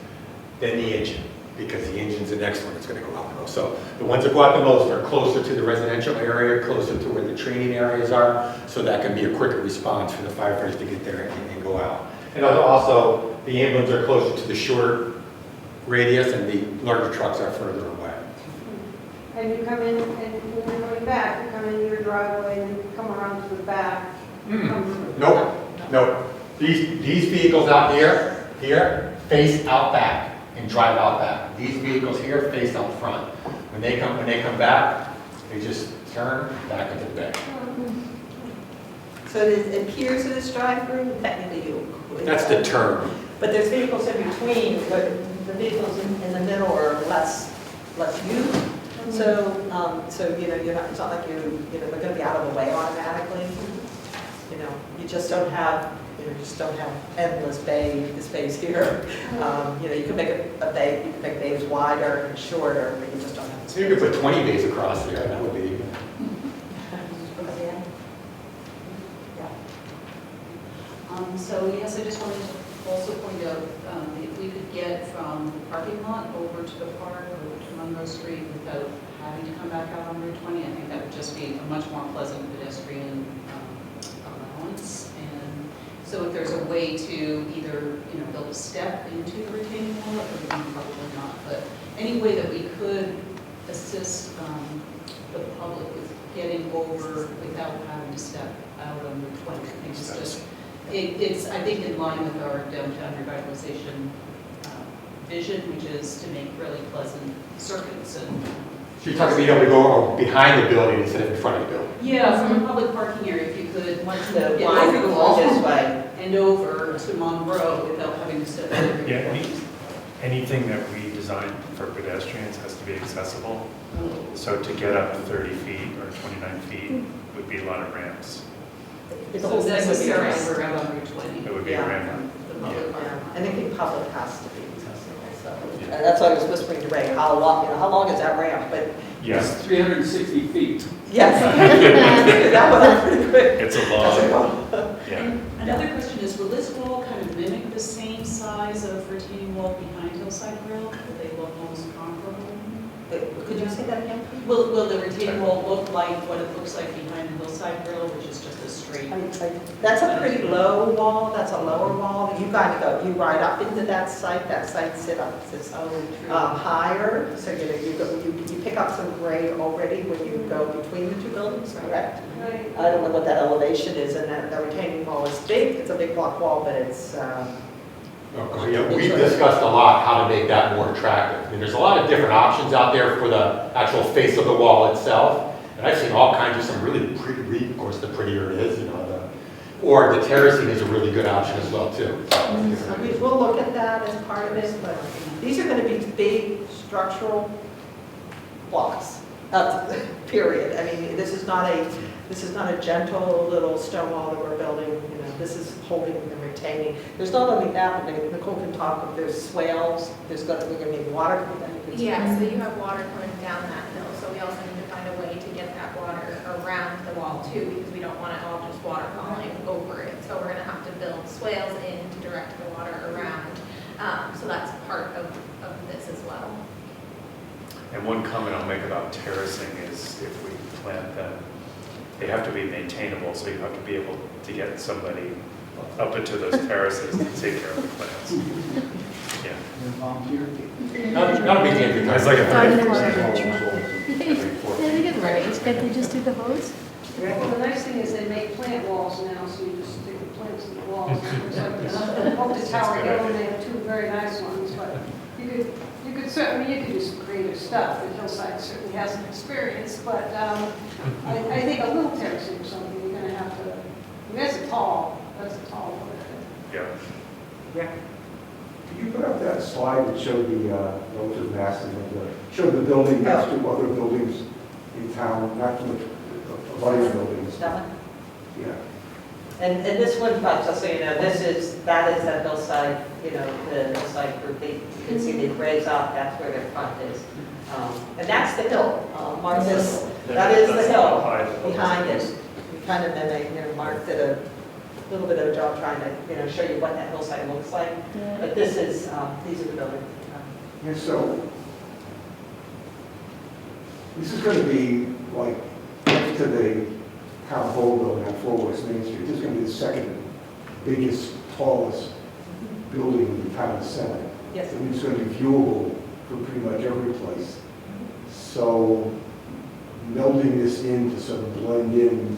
Then the engine, because the engine's the next one that's going to go out the most. So the ones that go out the most are closer to the residential area, closer to where the training areas are, so that can be a quicker response for the firefighters to get there and go out. And also, the ambulance are closer to the shorter radius, and the larger trucks are further away. And you come in, and when you're going back, you come in your driveway, and you come around to the back. Nope, nope. These vehicles out here, face out back and drive out back. These vehicles here face out front. When they come back, they just turn back into the bay. So it appears that it's drive-through, technically you. That's the term. But there's vehicles in between, but the vehicles in the middle are less used. So, you're not, it's not like they're going to be out of the way automatically. You just don't have, endless bay space here. You can make a bay, you can make bays wider and shorter, but you just don't have the So space. you could put 20 bays across there, that would be. So yes, I just wanted to also point out, if we could get from the parking lot over to the park or to Monroe Street without having to come back out on Route 20, I think that would just be a much more pleasant pedestrian allowance. And so if there's a way to either, build a step into the retaining wall, it would be probably not, but any way that we could assist the public with getting over without having to step out on Route 20, I think it's just, it's, I think, in line with our downtown revitalization vision, which is to make really pleasant circuits and. So you're talking, to go behind the building instead of in front of the building. Yeah, from a public parking area, if you could, once you The get line over the wall this way. and over to Monroe without having to step over. Yeah, anything that we design for pedestrians has to be accessible. So to get up to 30 feet or 29 feet would be a lot of ramps. The So whole thing would be necessary around. for out on Route 20. It would be a ramp. The public parking. Anything public has to be accessible, so. And that's why I was whispering to Ray, how long is that ramp? But Yes, It's 360 feet. yes. That was pretty quick. it's a long, yeah. And another question is, will this wall kind of mimic the same size of retaining wall behind Hillside Grill? Will they look almost comparable? Could you say that again? Will the retaining wall look like what it looks like behind the Hillside Grill, which is just a straight? That's a pretty low wall, that's a lower wall. You kind of go, you ride up into that site sits higher. So you pick up some grade already when you go between the two buildings, correct? Right. I don't know what that elevation is, and that retaining wall is big, it's a big block wall, but it's, Yeah, we've discussed a lot how to make that more attractive. I mean, there's a lot of different options out there for the actual face of the wall itself. And I've seen all kinds of some really pretty, of course, the prettier it is, or the terracing is a really good option as well, too. so we'll look at that as part of it, but these are going to be big structural blocks, period. I mean, this is not a gentle little stone wall that we're building, this is holding them retaining. There's not only that, but Nicole can talk of there's swales, there's going to be water coming down. Yeah, so you have water coming down that hill, so we also need to find a way to get that water around the wall too, because we don't want it all just water falling over it. So we're gonna have to build swales in to direct the water around. So that's part of this as well. And one comment I'll make about terracing is if we plant them, they have to be maintainable, so you have to be able to get somebody up into those terraces to take care of the plants. Yeah. Volunteer. Not a big deal. It's like a 30%. They get raised, can't they just do the hose? Well, the nice thing is they make plant walls now, so you just stick the plants in the walls. Up to Tower Hill, and they have two very nice ones, but you could certainly, you could do some creative stuff that Hillside certainly hasn't experienced, but I think a little terracing or something, you're gonna have to, that's a tall one. Yeah. Yeah. Could you put up that slide that showed the relative massing of showed the building next to other buildings in town, not too much of other buildings? That one? Yeah. And this one, just so you know, that is the hillside, the hillside group. You can see they raise up, that's where their front is. And that's the hill. Mark this, that is the hill behind it. We kind of then, Mark did a little bit of a job trying to, show you what that hillside looks like. Yeah. But this is, these are the buildings. Yeah, so this is going to be like next to the town hall building on 4 West Main Street. This is going to be the second biggest, tallest building in the town center. Yes. And it's going to be viewable from pretty much every place. So melding this in to sort of blend in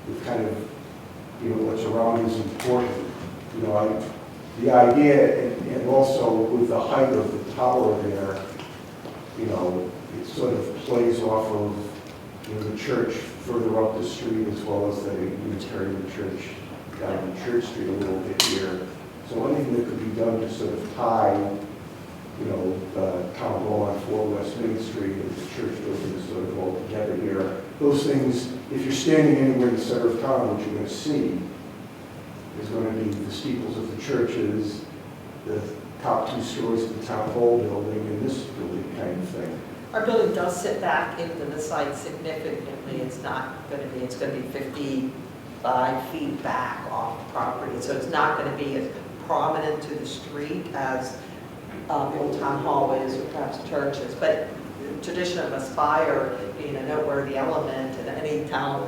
with kind of, what's around is important. The idea, and also with the height of the tower there, it sort of plays off of, the church further up the street as well as the Unitarian church down on Church Street a little bit here. So anything that could be done to sort of tie, the town hall on 4 West Main Street and the church building sort of all together here. Those things, if you're standing anywhere in the center of town, what you're going to see is going to be the steeples of the churches, the top 2 stories of the town hall building, and this building kind of thing. Our building does sit back into the site significantly. It's going to be 55 feet back off the property. So it's not going to be as prominent to the street as the old town hall is, or perhaps churches. But the tradition of a spire being a noteworthy element in any town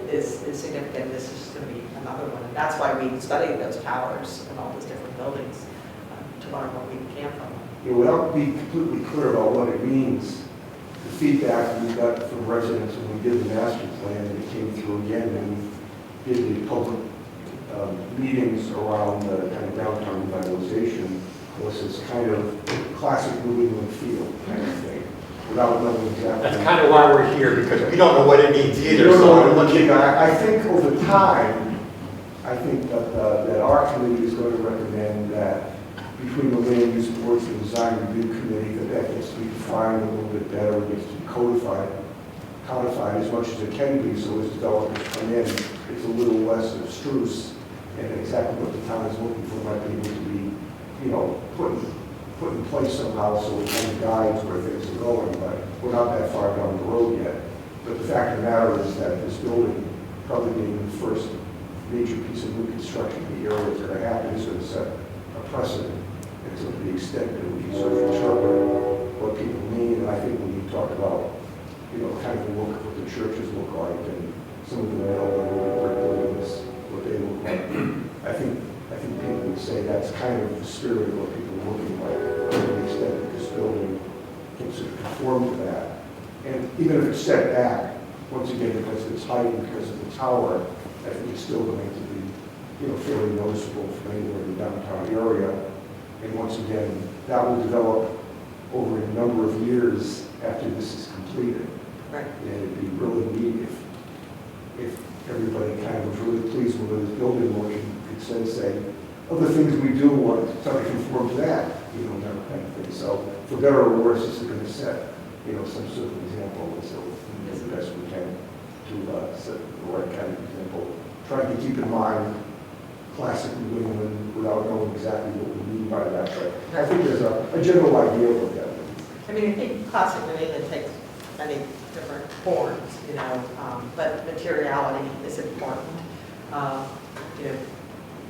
is significant. This is just going to be another one. And that's why we study those towers and all those different buildings to learn what we can from them. Without being completely clear about what it means, the feedback we got from residents when we did the master plan, and it came through again when we did the public meetings around the kind of downtown revitalization, was this kind of classic New England feel kind of thing, without knowing exactly. That's kind of why we're here, because we don't know what it means either. You don't know so what it means. I think over time, I think that our committee is going to recommend that between the land use boards and the design review committee, that gets to be defined a little bit better, gets to be codified as much as it can be, so as developers come in, it's a little less abstruse, and exactly what the town is looking for might be able to be, put in place somehow, so it kind of guides where things are going, but we're not that far down the road yet. But the fact of the matter is that this building, probably being the first major piece of new construction in the area that's going to happen, is going to set a precedent. And so to the extent that we can sort of interpret what people mean, and I think when you talk about, kind of the look of what the churches look like, and some of the brick buildings, what they look like, I think people would say that's kind of the spirit of what people are looking like, to the extent that this building can sort of conform to that. And even if it's set back, once again, because of its height and because of the tower, I think it's still going to be, fairly noticeable from anywhere in the downtown area. And once again, that will develop over a number of years after this is completed. Right. And it'd be really neat if everybody kind of was really pleased with this building look and could say, other things we do want to try to conform to that, that kind of thing. So for better or worse, this is going to set, some sort of example. And so we do the best we can to set the right kind of example. Trying to keep in mind, classic New England without knowing exactly what we mean by that. But I think there's a general idea of what that means. I mean, I think classic New England takes many different forms, you know, but materiality is important. You know,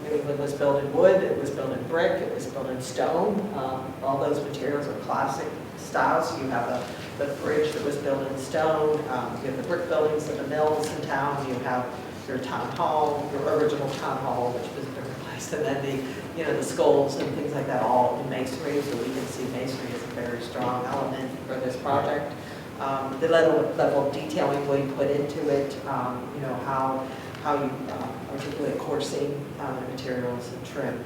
New England was built in wood, it was built in brick, it was built in stone. All those materials are classic styles. You have the bridge that was built in stone, you have the brick buildings and the mills in town, you have your town hall, your original town hall, which was a different place, and then the skulls and things like that, all in masonry, so we can see masonry is a very strong element for this project. The level of detailing we put into it, you know, how you articulate coursing, the materials and trim.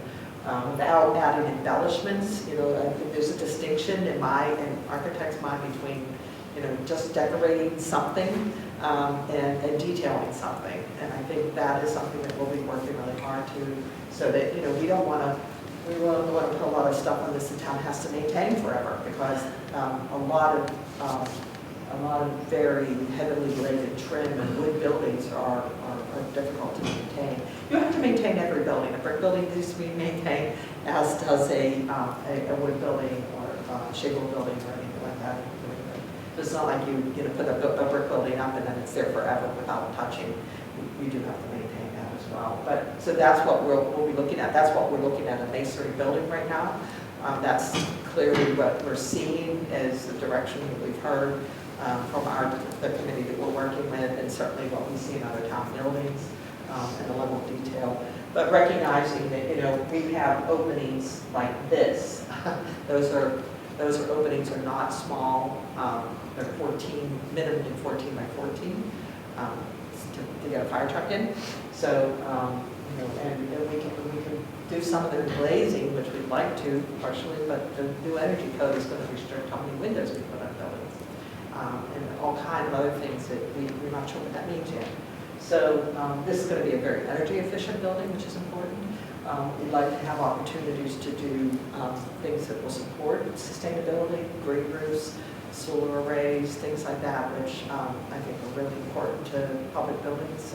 Without adding embellishments, you know, I think there's a distinction in architect's mind between, you know, just decorating something and detailing something. And I think that is something that we'll be working really hard to, so that, you know, we don't want to put a lot of stuff on this the town has to maintain forever, because a lot of very heavily bladed trim and wood buildings are difficult to maintain. You have to maintain every building. A brick building needs to be maintained, as does a wood building or a shingle building or anything like that. It's not like you put a brick building up and then it's there forever without touching. You do have to maintain that as well. But so that's what we'll be looking at. That's what we're looking at, a masonry building right now. That's clearly what we're seeing as the direction that we've heard from the committee that we're working with, and certainly what we see in other town buildings and the level of detail. But recognizing that, you know, we have openings like this. Those openings are not small. They're minimum 14 by 14 to get a fire truck in. So, you know, and we can do some of the glazing, which we'd like to partially, but the new energy code is going to restrict how many windows we put on buildings. And all kinds of other things that we're not sure what that means yet. So this is going to be a very energy efficient building, which is important. We'd like to have opportunities to do things that will support sustainability, green roofs, solar arrays, things like that, which I think are really important to public buildings.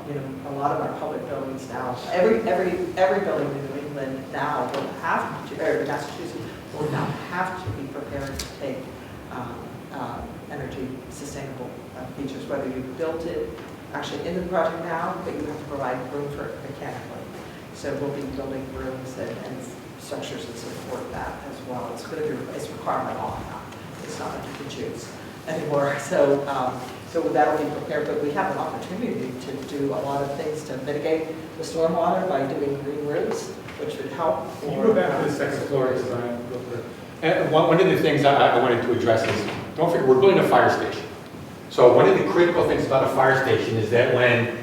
You know, a lot of our public buildings now, every building in New England now will have to, or Massachusetts will now have to be prepared to take energy sustainable features, whether you built it actually in the project now, but you have to provide room for it mechanically. So we'll be building rooms and structures that support that as well. It's going to be, it's requirement law now. It's not like you can choose anymore. So that'll be prepared, but we have an opportunity to do a lot of things to mitigate the stormwater by doing green roofs, which would help. Can you go back to the second floor design real quick? And one of the things I wanted to address is, don't forget, we're building a fire station. So one of the critical things about a fire station is that when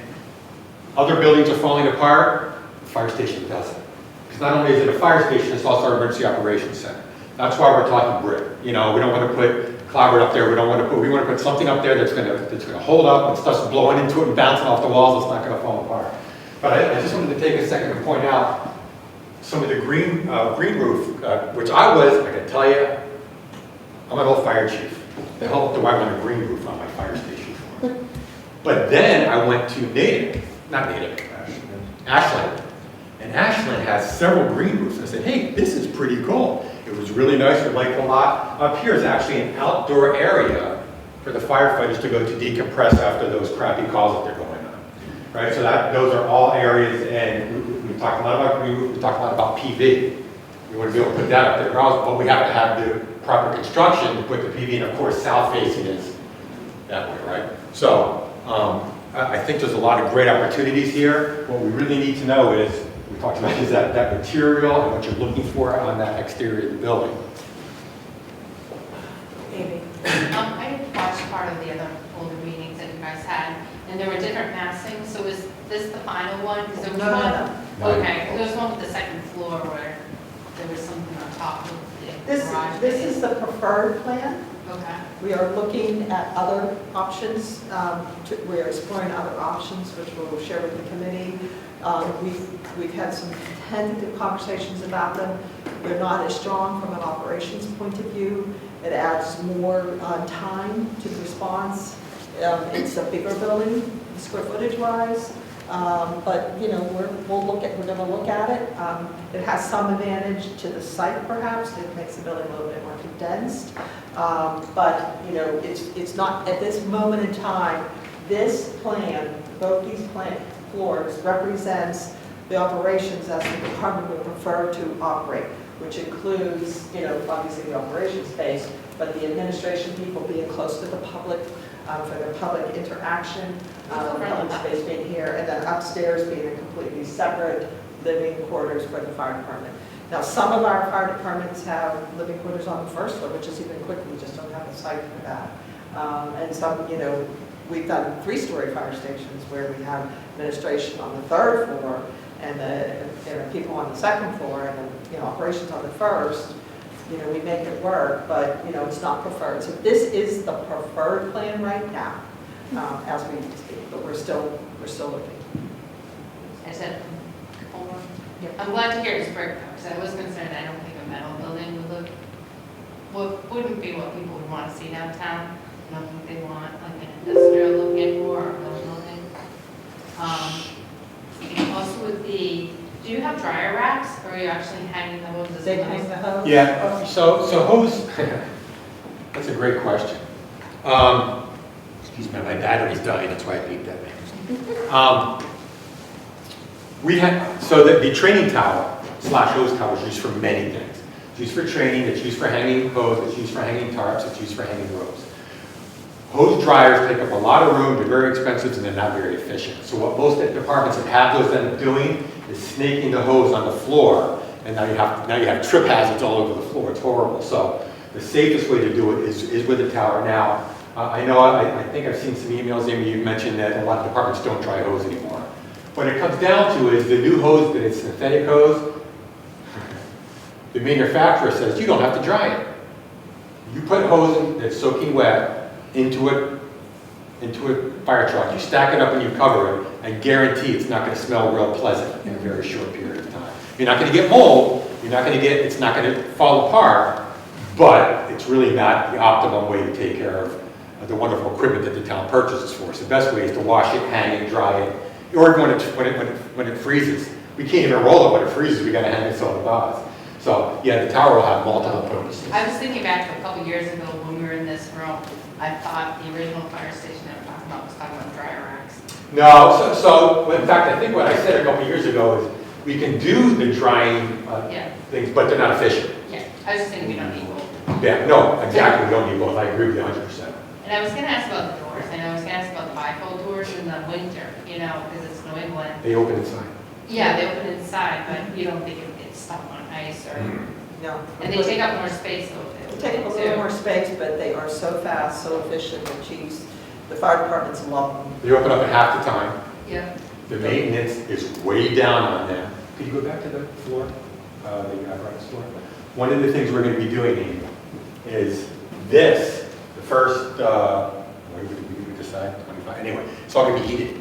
other buildings are falling apart, the fire station doesn't. Because not only is it a fire station, it's also our emergency operations center. That's why we're talking brick. You know, we don't want to put clapboard up there. We want to put something up there that's going to hold up and stuff's blowing into it and bouncing off the walls. It's not going to fall apart. But I just wanted to take a second to point out some of the green roof, which I can tell you, I'm an old fire chief. The hell do I want a green roof on my fire station for? But then I went to Ashland. And Ashland has several green roofs. And I said, hey, this is pretty cool. It was really nice. We liked it a lot. Up here is actually an outdoor area for the firefighters to go to decompress after those crappy calls that they're going on. Right? So those are all areas, and we talked a lot about green roof. We talked a lot about PV. We want to be able to put that up there, but we have to have the proper construction to put the PV, and of course, south facing is that way, right? So I think there's a lot of great opportunities here. What we really need to know is, we talked about, is that material and what you're looking for on that exterior of the building. Amy. I watched part of the other older meetings that you guys had, and there were different massings, so is this the final one? Because there was one. Okay, there was one with the second floor where there was something on top of the garage. This is the preferred plan. Okay. We are looking at other options. We're exploring other options, which we'll share with the committee. We've had some tentative conversations about them. They're not as strong from an operations point of view. It adds more time to the response. It's a bigger building, square footage wise. But, you know, we're gonna look at it. It has some advantage to the site perhaps, it makes the building a little bit more condensed. But, you know, it's not, at this moment in time, this plan, both these floors represents the operations as the department would prefer to operate, which includes, you know, obviously the operations space, but the administration people being close to the public, for their public interaction, the public space being here, and then upstairs being a completely separate living quarters for the fire department. Now, some of our fire departments have living quarters on the first floor, which is even quicker, we just don't have a site for that. And some, you know, we've done 3-story fire stations where we have administration on the 3rd floor and the people on the 2nd floor and the, you know, operations on the 1st. You know, we make it work, but, you know, it's not preferred. So this is the preferred plan right now, as we speak, but we're still looking. I said, hold on. Yep. I'm glad to hear it's brick, because I was concerned, I don't think a metal building wouldn't be what people would want to see downtown. I don't think they want like an industrial look anymore or a metal building. Also with the, do you have dryer racks or are you actually hanging the hoses? They hang the hose? Yeah, so hose, that's a great question. Excuse me, my battery's dying, that's why I beat that man. So the training tower / hose tower is used for many things. It's used for training, it's used for hanging hose, it's used for hanging tarps, it's used for hanging ropes. Hose dryers take up a lot of room, they're very expensive, and they're not very efficient. So what most departments that have those end up doing is snaking the hose on the floor, and now you have trip hazards all over the floor. It's horrible. So the safest way to do it is with a tower. Now, I know, I think I've seen some emails, Amy, you mentioned that a lot of departments don't dry hose anymore. What it comes down to is the new hose, that it's synthetic hose, the manufacturer says you don't have to dry it. You put hose that's soaking wet into a fire truck, you stack it up and you cover it, and guarantee it's not going to smell real pleasant in a very short period of time. You're not going to get mold, it's not going to fall apart, but it's really not the optimum way to take care of the wonderful equipment that the town purchases for us. The best way is to wash it, hang it, dry it, or when it freezes. We can't even roll it when it freezes, we got to hang it so it thaws. So yeah, the tower will have multiple purposes. I was thinking back to a couple years ago when we were in this room, I thought the original fire station that we're talking about was talking about dryer racks. No, so in fact, I think what I said a couple years ago is we can do the drying things, but they're not efficient. Yeah, I was just thinking we don't need both. Yeah, no, exactly, we don't need both. I agree with you 100%. And I was going to ask about the doors, and I was going to ask about the bifold doors in the winter, you know, because it's New England. They open inside. Yeah, they open inside, but you don't think it gets stuck on ice or... No. And they take up more space though. They take up a little more space, but they are so fast, so efficient, and geez, the fire departments love them. They open up at half the time. Yeah. The maintenance is way down on them. Could you go back to the floor, the apparatus floor? One of the things we're going to be doing, Amy, is this, the first, what did we decide? 25. Anyway, it's all going to be heated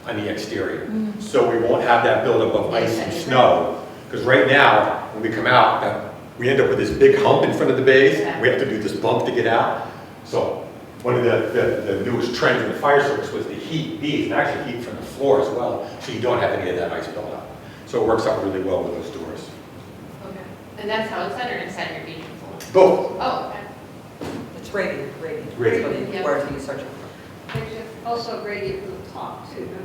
on the exterior. So we won't have that buildup of ice and snow. Because right now, when we come out, we end up with this big hump in front of the bays. We have to do this bump to get out. So one of the newest trends in the fire service was to heat these, and actually heat from the floor as well, so you don't have any of that ice buildup. So it works out really well with those doors. Okay. And that's outside or inside your heating floor? Both. Oh, okay. It's radiant. Radiant. What words are you searching for? There's also radiant from the top too, huh?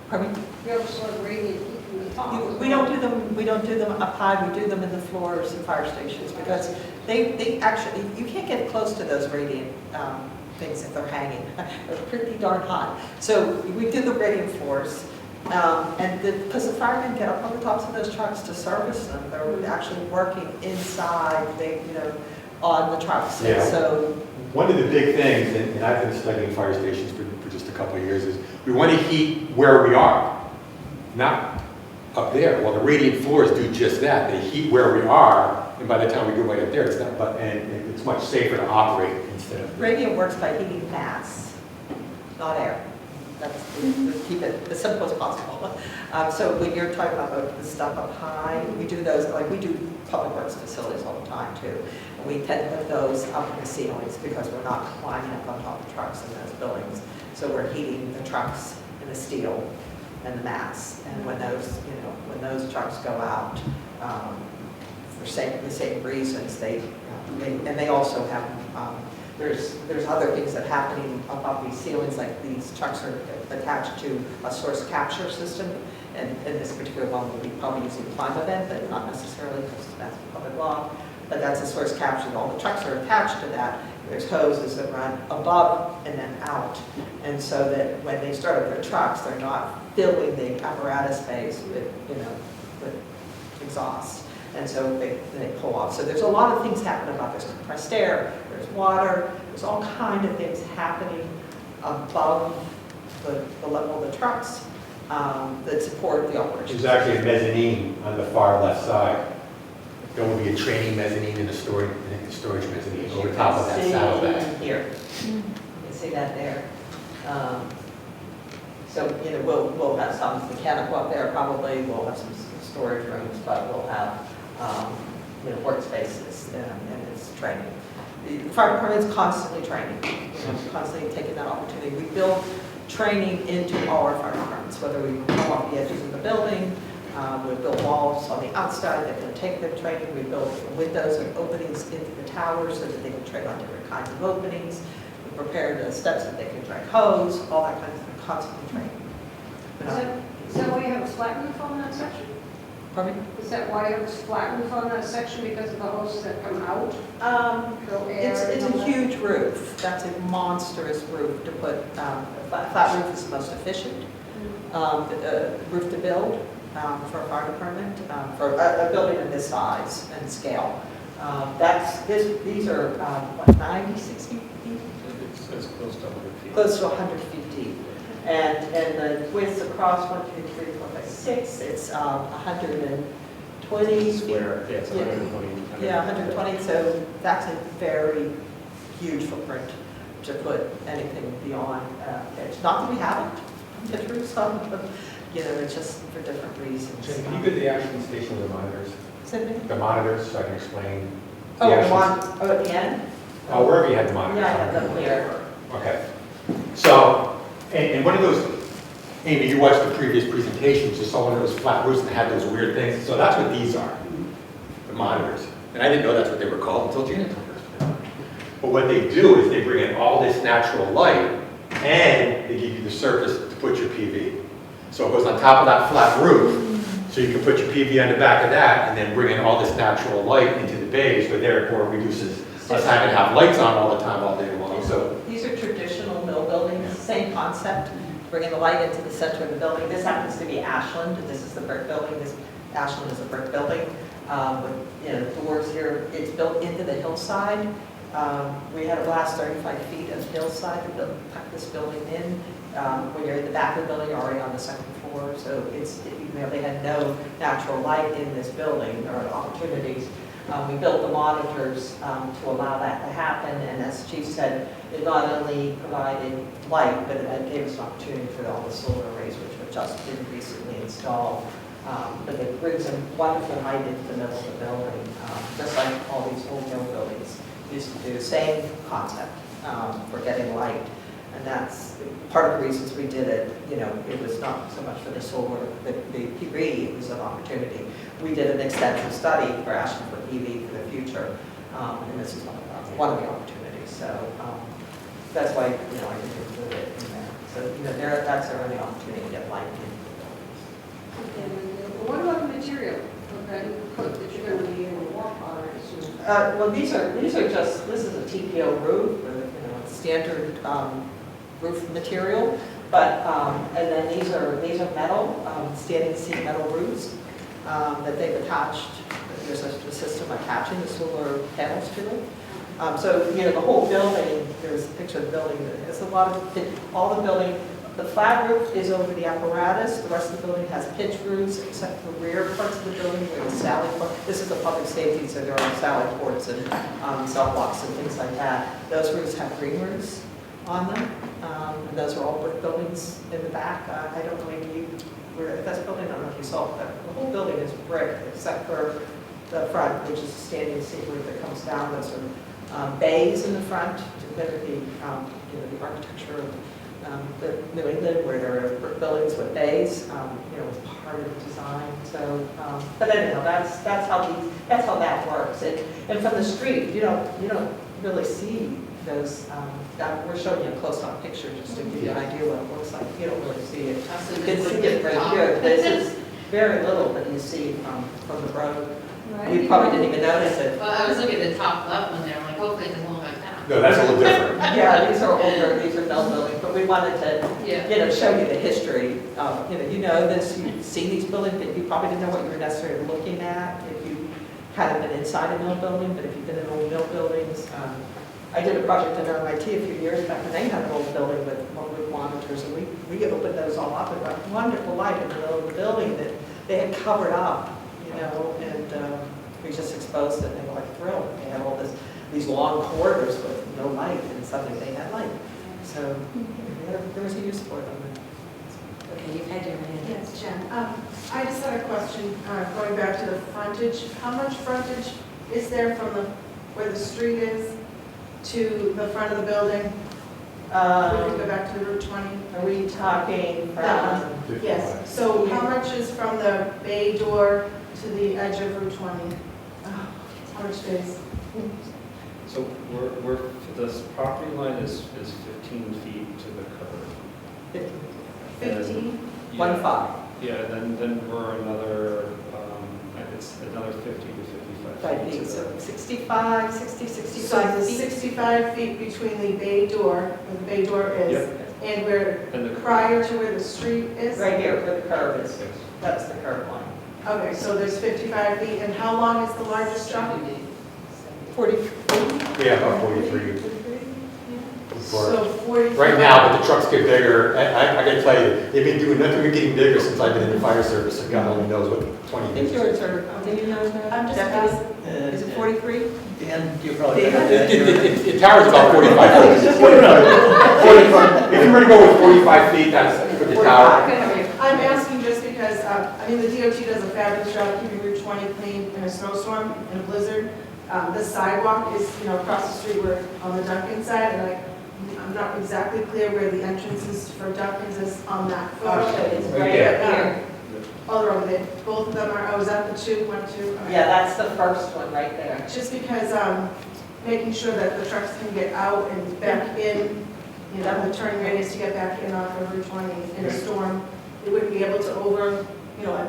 Pardon me? We also have radiant heat from the top. We don't do them up high, we do them in the floors of fire stations, because they actually, you can't get close to those radiant things if they're hanging. They're pretty darn hot. So we do the radiant floors, and because the firemen get up on the tops of those trucks to service them, they're actually working inside, on the trucks. Yeah. And so one of the big things, and I've been studying fire stations for just a couple of years, is we want to heat where we are, not up there. Well, the radiant floors do just that. They heat where we are, and by the time we go right up there, it's not. And it's much safer to operate instead of. radiant works by heating mass, not air. That's to keep it as simple as possible. So when you're talking about the stuff up high, we do those, like we do public works facilities all the time too. And we tend to put those up in the ceilings because we're not climbing up on top of trucks in those buildings. So we're heating the trucks and the steel and the mats. And when those, when those trucks go out, for the same reasons, and they also have, there's other things that are happening above these ceilings, like these trucks are attached to a source capture system, and in this particular one, we'll be probably using climate event, but not necessarily because that's public law, but that's a source capture, and all the trucks are attached to that. There's hoses that run above and then out, and so that when they start up their trucks, they're not filling the apparatus space with, with exhaust. And so they pull off. So there's a lot of things happening above. There's compressed air, there's water, there's all kind of things happening above the level of the trucks that support the operation. There's actually a mezzanine on the far left side. There will be a training mezzanine and a storage mezzanine over top of that saddlebag. Here, you can see that there. So we'll have some mechanical up there probably. We'll have some storage rooms, but we'll have workspaces and it's training. The fire department is constantly training, constantly taking that opportunity. We build training into all our fire departments, whether we go off the edges of the building, we build walls on the outside that can take their training. We build windows and openings into the towers so that they can train on different kinds of openings. We prepare the steps that they can drag hose, all that kind of thing, constantly training. Is that why you have a flat roof on that section? Pardon me? Is that why you have a flat roof on that section because of the hoses that come out? It's a huge roof. That's a monstrous roof to put. Flat roof is the most efficient roof to build for a fire department, for a building of this size and scale. These are, 90, 60 feet? It's close to 100 feet. Close to 100 feet deep. And the width across 1, 2, 3, 4, 5, 6, it's 120 feet. Square, yeah, it's 120. Yeah, 120, so that's a very huge footprint to put anything beyond. It's not that we haven't been through some, it's just for different reasons. Can you get the action station with the monitors? The monitors, so I can explain. Oh, at the end? Oh, wherever you had the monitors. Yeah, I have them here. Okay. So, and one of those, Amy, you watched the previous presentations, you saw one of those flat roofs and had those weird things. So that's what these are, the monitors. And I didn't know that's what they were called until Gina told us. But what they do is they bring in all this natural light and they give you the surface to put your PV. So it goes on top of that flat roof, so you can put your PV on the back of that and then bring in all this natural light into the bays, but therefore reduces us having to have lights on all the time, all day long. So these are traditional mill buildings, same concept, bringing the light into the center of the building. This happens to be Ashland, this is the brick building. Ashland is a brick building with doors here. It's built into the hillside. We had a last 35 feet of hillside to tuck this building in. When you're in the back of the building, you're already on the second floor, so they had no natural light in this building or opportunities. We built the monitors to allow that to happen, and as Chief said, it not only provided light, but it gave us an opportunity for all the solar arrays, which were just been recently installed. But it brings a wonderful light into the middle of the building, just like all these old mill buildings used to do. Same concept for getting light. And that's part of the reasons we did it. It was not so much for the solar, the PV, it was an opportunity. We did an extensive study for asking for PV for the future, and this is one of the opportunities. So that's why, I didn't include it in there. So, that's our only opportunity to get light into the buildings. Okay, what about the material that you're going to be able to walk on, I assume? Well, these are just, this is a TPO roof, or, standard roof material, but and then these are metal, standing seam metal roofs that they've attached. There's a system attaching the solar panels to them. So the whole building. There's a picture of the building. There's a lot of all the building. The flat roof is over the apparatus. The rest of the building has pitch roofs, except for the rear parts of the building where the sally port. This is a public safety, so there are sally ports and cell blocks and things like that. Those roofs have green roofs on them. And those are all brick buildings in the back. I don't know if you were at this building. I don't know if you saw it, but the whole building is brick except for the front, which is a standing seam roof that comes down. Those are bays in the front to mimic the architecture of the New England, where there are buildings with bays, was part of the design. So, but anyhow, that's how that works. And from the street, you don't really see those. We're showing you a close-up picture just to give you an idea what it looks like. You don't really see it. You can see it right here. This is very little that you see from the road. We probably didn't even notice it. Well, I was looking at the top left one there, I'm like, hopefully it doesn't look like that. No, that's a little different. Yeah, these are older, these are Bell buildings, but we wanted to, Yeah. show you the history. This, you see these buildings, but you probably didn't know what you were necessarily looking at if you hadn't been inside a mill building, but if you've been in old mill buildings. I did a project at MIT a few years back, and they had an old building with monitors, and we opened those all up and got wonderful light in the middle of the building that they had covered up, and we just exposed it, and they were like thrilled. They had all these long corridors with no light, and suddenly they had light. So there was a use for them. Okay, you've had your hand. Yes, Jen. I just had a question, going back to the frontage. How much frontage is there from where the street is to the front of the building? We can go back to Route 20. Are we talking That from? one. Yes. So how much is from the bay door to the edge of Route 20? How much space? So this property line is 15 feet to the curb. 15? Yeah. 1.5. Yeah, then we're another, it's another 50 to 55 feet. So 65, 60, 65 So feet. 65 feet between the bay door, where the bay door is, Yep. and where, And the prior to where the street is? Right here, where the curb is. That's the curb line. Okay, so there's 55 feet, and how long is the largest truck? 40. Yeah, about 43. So 40. Right now, but the trucks get bigger. I gotta tell you, they've been doing nothing but getting bigger since I've been in the fire service, so God only knows what 20 I think years. yours are, do you know that? I'm just Deputy? asking. Is it 43? Dan, you probably. It towers about 45 feet. 45. If you were to go with 45 feet, that's for the tower. I'm asking just because, the DOT does a fabulous job keeping Route 20 clean in a snowstorm, in a blizzard. The sidewalk is, across the street, we're on the Duncan side, and I'm not exactly clear where the entrance is for Duncan's is on that photo. It's Right right there. here. Oh, they're over there. Both of them are, oh, is that the two, 1, 2? Yeah, that's the first one right there. Just because, making sure that the trucks can get out and back in, the turning radius to get back in off of Route 20 in a storm, they wouldn't be able to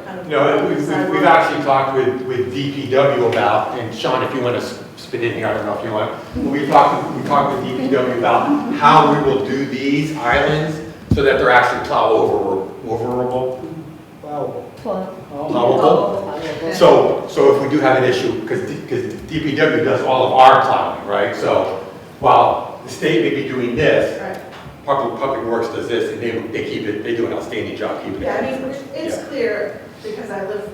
kind of. No, we've actually talked with DPW about, and Sean, if you want to spit in here, I don't know if you want. We talked with DPW about how we will do these islands so that they're actually overable. Plowable. So if we do have an issue, because DPW does all of our plowing, right? So while the state may be doing this, Right. Public Works does this, and they do an outstanding job keeping it. Yeah, it's Yeah. clear, because I live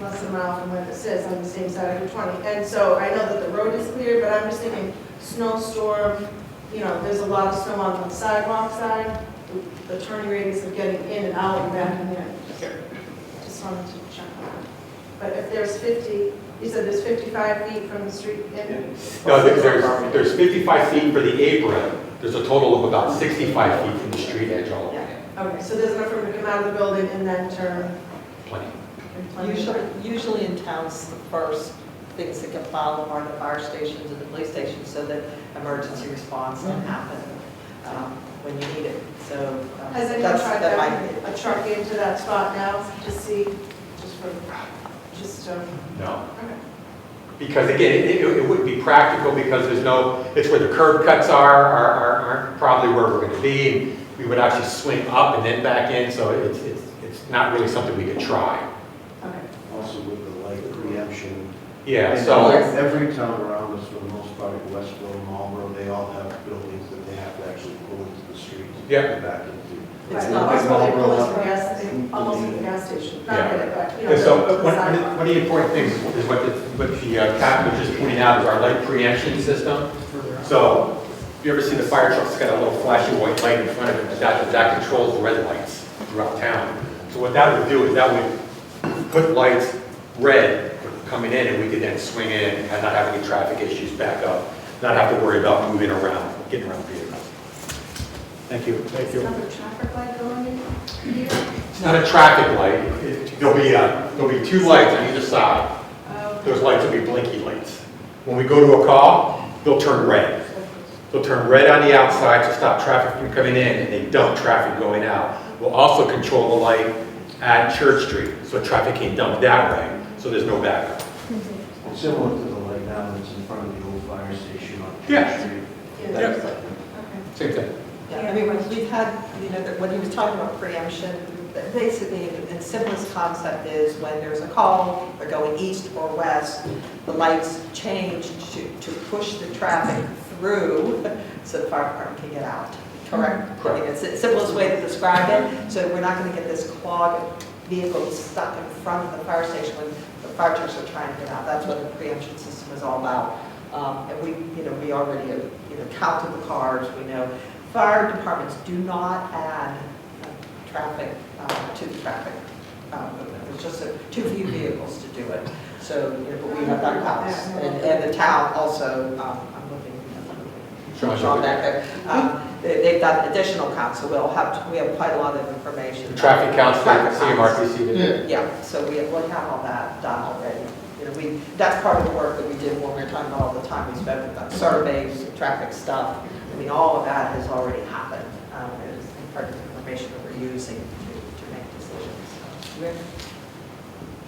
less than a mile from where this is, on the same side of Route 20. And so I know that the road is clear, but I'm just thinking snowstorm, there's a lot of snow on the sidewalk side, the turning radius of getting in and out and back in there. Just wanted to check on that. But if there's 50, you said there's 55 feet from the street in? No, there's 55 feet for the apron. There's a total of about 65 feet from the street edge all the way. Okay, so there's enough room to come out of the building and then turn? Plenty. Usually in towns, the first things that get plowed are the fire stations and the police stations, so that emergency response can happen when you need it. So Has anyone tried that to a truck into that spot now to see, No. Okay. Because again, it wouldn't be practical because it's where the curb cuts aren't probably where we're going to be. We would actually swing up and then back in, so it's not really something we could try. Okay. Also with the light preemption. Yeah, And so. every town around us, for the most part, Westville, Marlboro, they all have buildings that they have to actually pull into the street. Yeah. To get back into. It's I not know possible, they pull Marlboro- us from gas, almost at the gas station, not Yeah. get it back, And so to the one sidewalk. of the important things is what the captain was just pointing out is our light preemption system. So if you ever see the fire trucks, it's got a little flashy white light in front of it, that controls the red lights throughout town. So what that would do is that would put lights red coming in, and we could then swing in and not have any traffic issues back up, not have to worry about moving around, getting around vehicles. Thank you. Thank you. Another traffic light going in here? It's not a traffic light. There'll be two lights on either side. Those lights will be blinky lights. When we go to a call, they'll turn red. They'll turn red on the outside to stop traffic from coming in, and they dump traffic going out. We'll also control the light at Church Street, so traffic can't dump that way, so there's no backup. It's similar to the light now that's in front of the old fire station on Yeah. Church Street. Yeah. Same thing. Yeah, I mean, when we've had, when he was talking about preemption, basically, the simplest concept is when there's a call, they're going east or west, the lights change to push the traffic through so the fire department can get out. Correct? I mean, it's the simplest way to describe it, so we're not going to get this clog of vehicles stuck in front of the fire station when the fire trucks are trying to get out. That's what the preemption system is all about. And we already counted the cars. We know fire departments do not add traffic to the traffic. There's just too few vehicles to do it. So, but we have that house, and the town also. I'm looking at Sean back there. They've done additional counts, so we have quite a lot of information. The traffic counts, CMRPC did. Yeah, so we'll have all that done already. That's part of the work that we did when we were talking about all the time we spent with surveys, traffic stuff. I mean, all of that has already happened. It's part of the information that we're using to make decisions.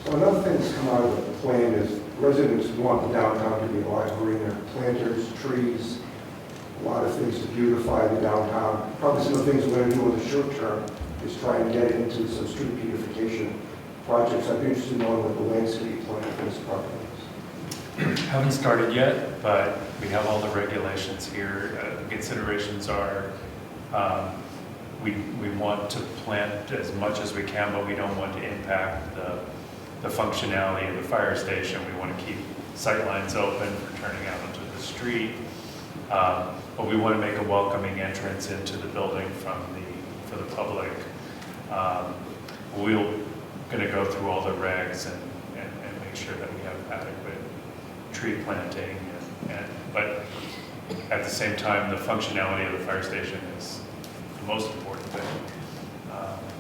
So another thing that's come out of the plan is residents want the downtown to be a lot greener, planters, trees, a lot of things to beautify the downtown. Probably some of the things we're going to do in the short term is try and get into some street beautification projects. I'd be interested in knowing what the landscape plan for this project is. Haven't started yet, but we have all the regulations here. The considerations are we want to plant as much as we can, but we don't want to impact the functionality of the fire station. We want to keep sight lines open for turning out into the street. But we want to make a welcoming entrance into the building for the public. We're going to go through all the regs and make sure that we have adequate tree planting. But at the same time, the functionality of the fire station is the most important thing.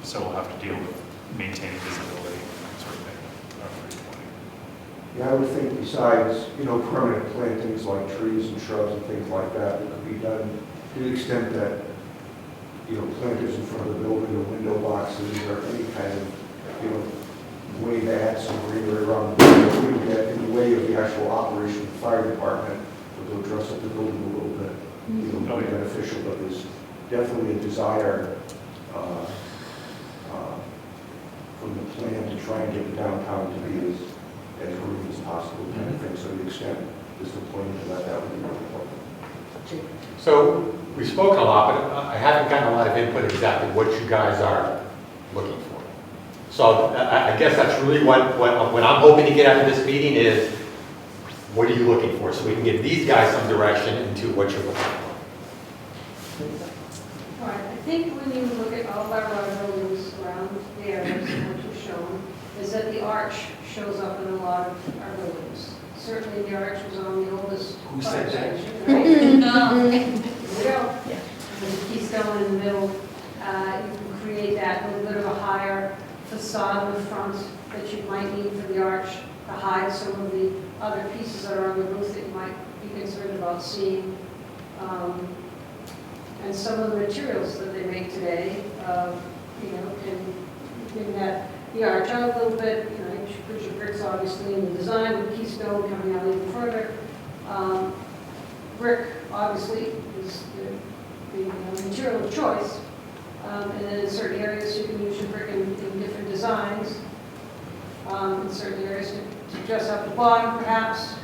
So we'll have to deal with maintaining visibility, sort of thing, on 320. Yeah, I would think besides, permanent plantings like trees and shrubs and things like that could be done to the extent that, planters in front of the building or window boxes or any kind of, way to add some greenery around the building. We would get in the way of the actual operation of the fire department, but they'll dress up the building a little bit, more beneficial, but there's definitely a desire from the plan to try and get the downtown to be as green as possible, kind of thing. So to the extent there's the plan to that would be really important. So we've spoken a lot, but I haven't gotten a lot of input exactly what you guys are looking for. So I guess that's really what I'm hoping to get out of this meeting is, what are you looking for? So we can give these guys some direction into what you're looking for. All right, I think when you look at all of our buildings around the areas and what you've shown, is that the arch shows up in a lot of our buildings. Certainly the arch was on the oldest fire station, right? There we go. Yeah. There's a keystone in the middle. You can create that little bit of a higher facade in the front that you might need for the arch to hide some of the other pieces that are on the roof that you might be concerned about seeing. And some of the materials that they make today, can bring the arch out a little bit. You put your bricks obviously in the design with keystone coming out even further. Brick obviously is the material of choice. And then in certain areas you can use your brick in different designs. In certain areas to dress up the bottom perhaps,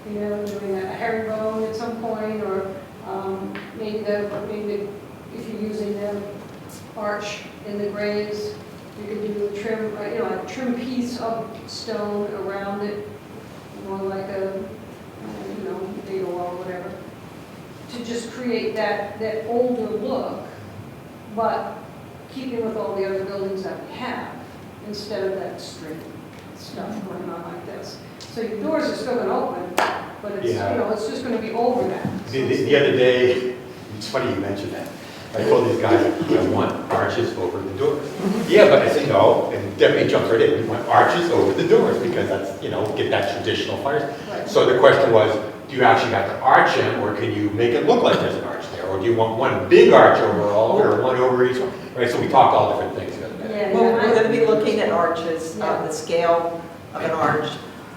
doing a herringbone at some point, or maybe if you're using the arch in the graves, you could do a trim, a trim piece of stone around it, more like a, data wall or whatever, to just create that older look, but keeping with all the other buildings that we have, instead of that straight stuff going on like this. So your doors are still going to open, but it's, it's just going to be over that. The other day, it's funny you mentioned that. I told these guys, I want arches over the doors. Yeah, but I said, no, and Deputy jumped right in, we want arches over the doors, because that's, you know, get that traditional fire. So the question was, do you actually have to arch them, or can you make it look like there's an arch there? Or do you want one big arch over all, or one over each one? Right, so we talked all different things. Well, we're going to be looking at arches, the scale of an arch,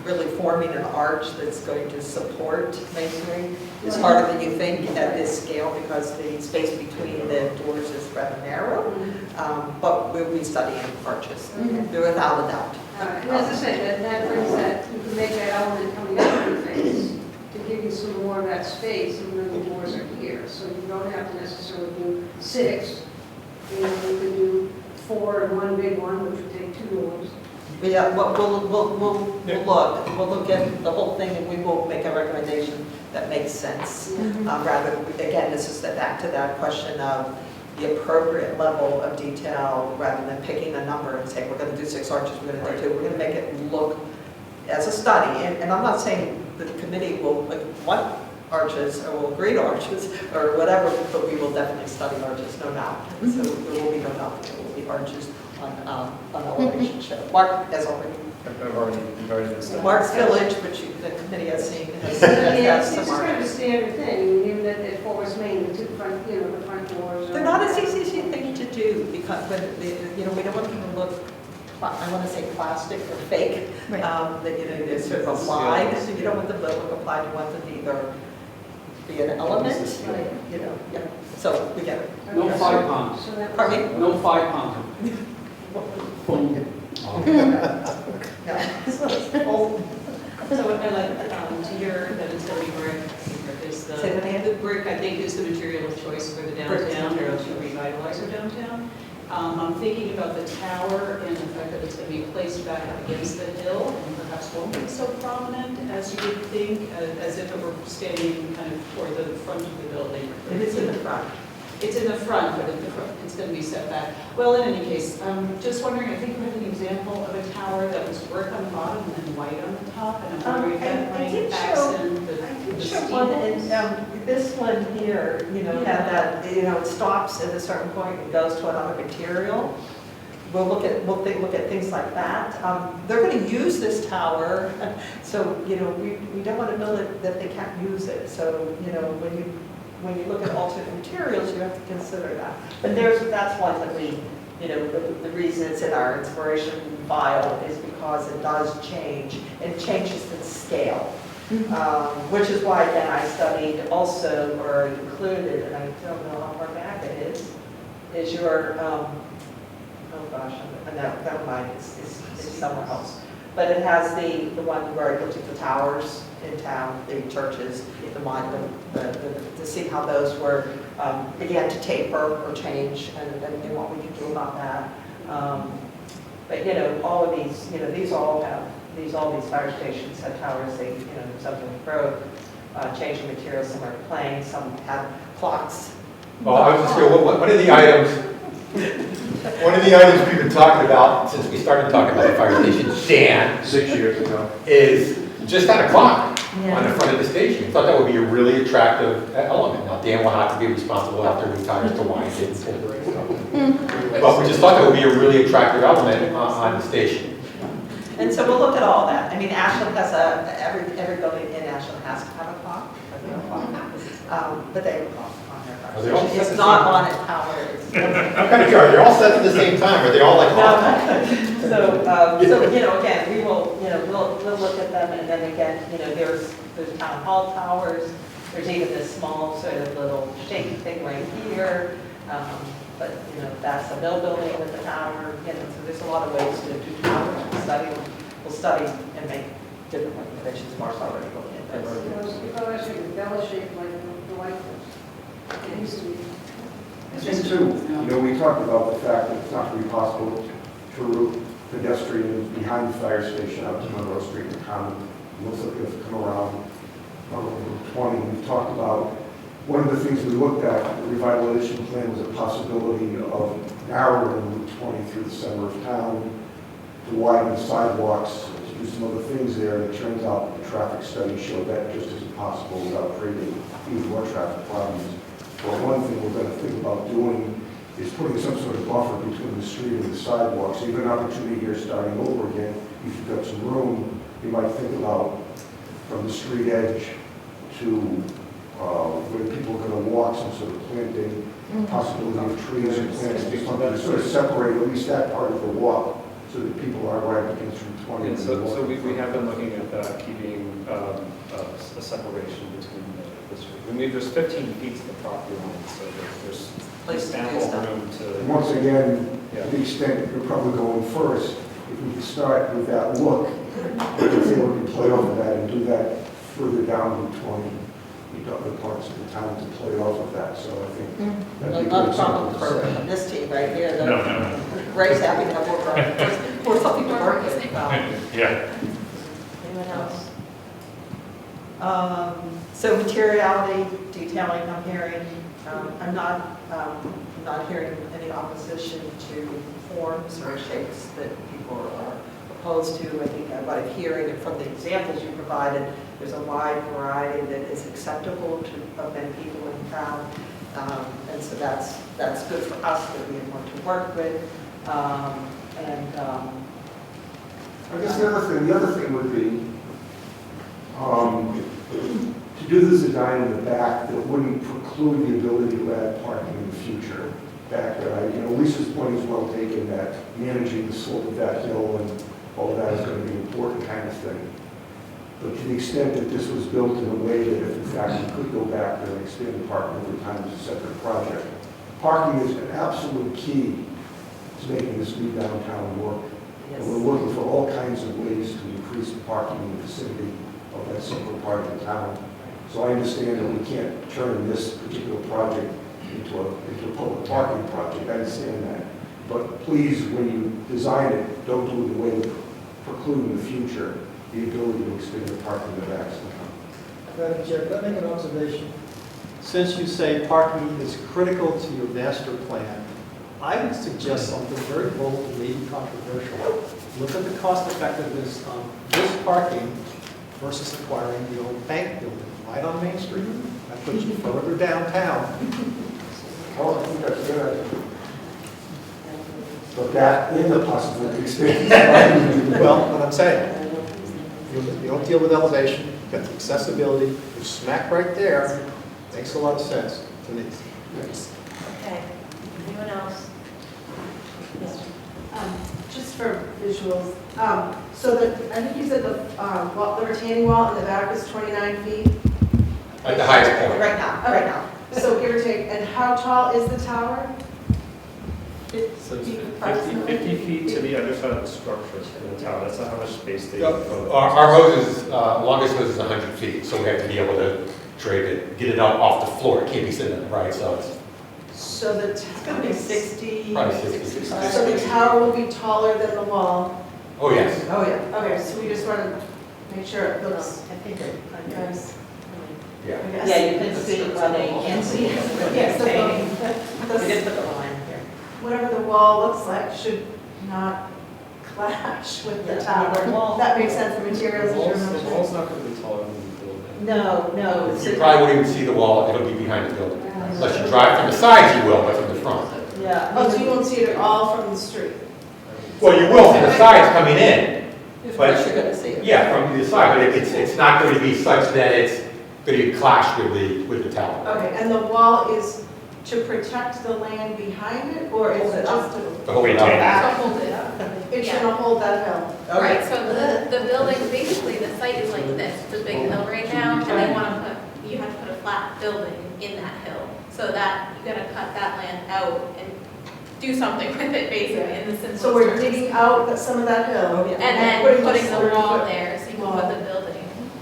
really forming an arch that's going to support masonry is harder than you think at this scale, because the space between the doors is rather narrow. But we'll be studying arches, without a doubt. And as I said, that brings that, you can make that element coming out of the face to give you some more of that space, even though the doors are here. So you don't have to necessarily do 6. You know, you could do 4 and one big one, which would take 2 doors. Yeah, we'll look at the whole thing, and we will make a recommendation that makes sense. Rather, again, this is back to that question of the appropriate level of detail, rather than picking a number and saying, we're going to do 6 arches, we're going to do 2. We're going to make it look as a study. And I'm not saying the committee will want arches, or will agree to arches, or whatever, but we will definitely study arches, no doubt. So there will be no doubt there will be arches on elevation show. Mark has already. I've already been studying. Mark's Village, which the committee has seen, has It's some just kind of a arches. standard thing, even at Forest Main, the 2 front, you know, the front doors. They're not as easy thing to do, because, you know, we don't want them to look, I want to say plastic or fake. Right. That, you know, they're sort of applied, so you don't want them to look applied, you want them to either be an element, you know, yeah. So we get it. No 5 pounds. Pardon me? No 5 pounds. Boom. So what I like to hear that it's going to be brick, is Say that again? the brick, I think, is the material of choice for the downtown, or to revitalize our downtown. I'm thinking about the tower and the fact that it's going to be placed back up against the hill, and perhaps won't be so prominent as you would think, as if it were standing kind of toward the front of the building. It is in the front. It's in the front, but it's going to be set back. Well, in any case, just wondering, I think we have an example of a tower that was brick on the bottom and then white on the top, and I'm wondering if that might accent the Sure, one, and steeples. this one here, you know, had that, you know, it stops at a certain point and goes to another material. We'll look at things like that. They're going to use this tower, so, you know, we don't want to build it that they can't use it. So, you know, when you look at alternate materials, you have to consider that. But that's one that we, you know, the reason it's in our inspiration file is because it does change. It changes the scale. Which is why then I studied also, or included, and I don't know how far back it is your, oh gosh, no, never mind, it's somewhere else. But it has the one where I looked at the towers in town, the churches, the monument, to see how those were, began to taper or change, and what we could do about that. But, you know, all of these, you know, all these fire stations have towers, they, you know, some of growth, changing materials, some are plain, some have clocks. Well, I was just going, one of the items we've been talking about since we started talking about the fire station, Dan, 6 years ago. is just that a clock on the front of the station. I thought that would be a really attractive element. Now, Dan will have to be responsible after he retires to wind it and pull the rings up. But we just thought that would be a really attractive element on the station. And so we'll look at all that. I mean, Ashland has every building in Ashland has to have a clock. But they have a clock on their Are they all fire set station. It's at the not same on a tower. I'm kind of curious, they're all set at the same time, are they all like off? So, you know, again, we will, you know, we'll look at them, and then again, you know, there's town hall towers, there's even this small sort of little shaky thing right here, but, you know, that's a mill building with a tower, you know, so there's a lot of ways to do towers. We'll study and make different recommendations. Mark's already looking at this. If I was to bell shaped like the White House, it used to be. I think too, you know, we talked about the fact that it's not going to be possible to route pedestrians behind the fire station out to Monroe Street and Common. Most of them come around Route 20. We've talked about, one of the things we looked at, the revitalization plan was a possibility of narrowing Route 20 through the center of town, to widen sidewalks, to do some other things there. And it turns out that the traffic study showed that just isn't possible without creating even more traffic problems. But one thing we're gonna think about doing is putting some sort of buffer between the street and the sidewalk. So you have an opportunity here starting over again, if you've got some room, you might think about from the street edge to where people are gonna walk, some sort of planting, possibility of trees and plants, just something to sort of separate at least that part of the walk so that people are right against Route 20. And so we have been looking at keeping a separation between the street. I mean, there's 15 feet to the property line, so there's ample room to. And once again, Yeah. to the extent you're probably going first, if we could start with that look, let's say we can play off of that and do that further down Route 20, the other parts of the town to play off of that, so I think that'd be Not a good. problem for this team right here. No. Ray's happy to have more something to work with. Yeah. Anyone else? So materiality, detailing, I'm hearing, I'm not hearing any opposition to forms or shapes that people are opposed to. I think what I'm hearing from the examples you provided, there's a wide variety that is acceptable to many people in town. And so that's good for us that we have more to work with. I guess the other thing would be, to do the design in the back that wouldn't preclude the ability to add parking in the future. Back there, Lisa's point is well taken that managing the slope of that hill and all of that is going to be an important kind of thing. But to the extent that this was built in a way that if in fact we could go back there and expand the parking over time as a separate project, parking is an absolute key to making this new downtown work. And we're looking for all kinds of ways to increase the parking in the vicinity of that central part of the town. So I understand that we can't turn this particular project into a public parking project. I understand that. But please, when you design it, don't do it in a way that preclude in the future the ability to expand the parking in the back somehow. Madam Chair, can I make an observation? Since you say parking is critical to your master plan, I would suggest something very bold and maybe controversial. Look at the cost effectiveness of this parking versus acquiring the old bank building right on Main Street. That puts you further downtown. Oh, I think that's a good idea. But that is a possibility of expanding. Well, what I'm saying, you don't deal with elevation, you've got the accessibility, you're smack right there. Makes a lot of sense to me. Okay. Anyone else? Yes. Just for visuals, so I think you said the retaining wall in the back is 29 feet? At the highest point. Right now. So give or take, and how tall is the tower? So it's 50 feet to the other side of the structure in the tower. That's not how much space they. Our hose is, longest hose is 100 feet, so we have to be able to drape it, get it out off the floor. It can't be sitting upright, so it's So It's going to be 60. probably 60, 65. So the tower will be taller than the wall? Oh, yes. Oh, yeah. Okay, so we just want to make sure it looks I think it. nice. Yeah. Yeah, you can see, well, they can't see it. Yes, We did put the line here. Whatever the wall looks like should not clash with the tower. That makes sense, the materials that you're The mentioning. wall's not going to be taller than the building. No. You probably wouldn't even see the wall. It'll be behind the building. Unless you drive from the sides, you will, but from the front. Yeah. Oh, so you won't see it at all from the street? Well, you will from the sides coming in. Of But course you're going to see it. yeah, from the side, but it's not going to be such that it's going to clash with the tower. Okay, and the wall is to protect the land behind it, or is it just to? The whole tower. To hold it up. It's gonna hold that hill? Right, so the building, basically, the site is like this, it's a big hill right now, and they want to put, you have to put a flat building in that hill, so that you gotta cut that land out and do something with it, basically, in the simplest So we're terms. digging out some of that hill? And then putting the 30 wall foot there, so you can wall. put the building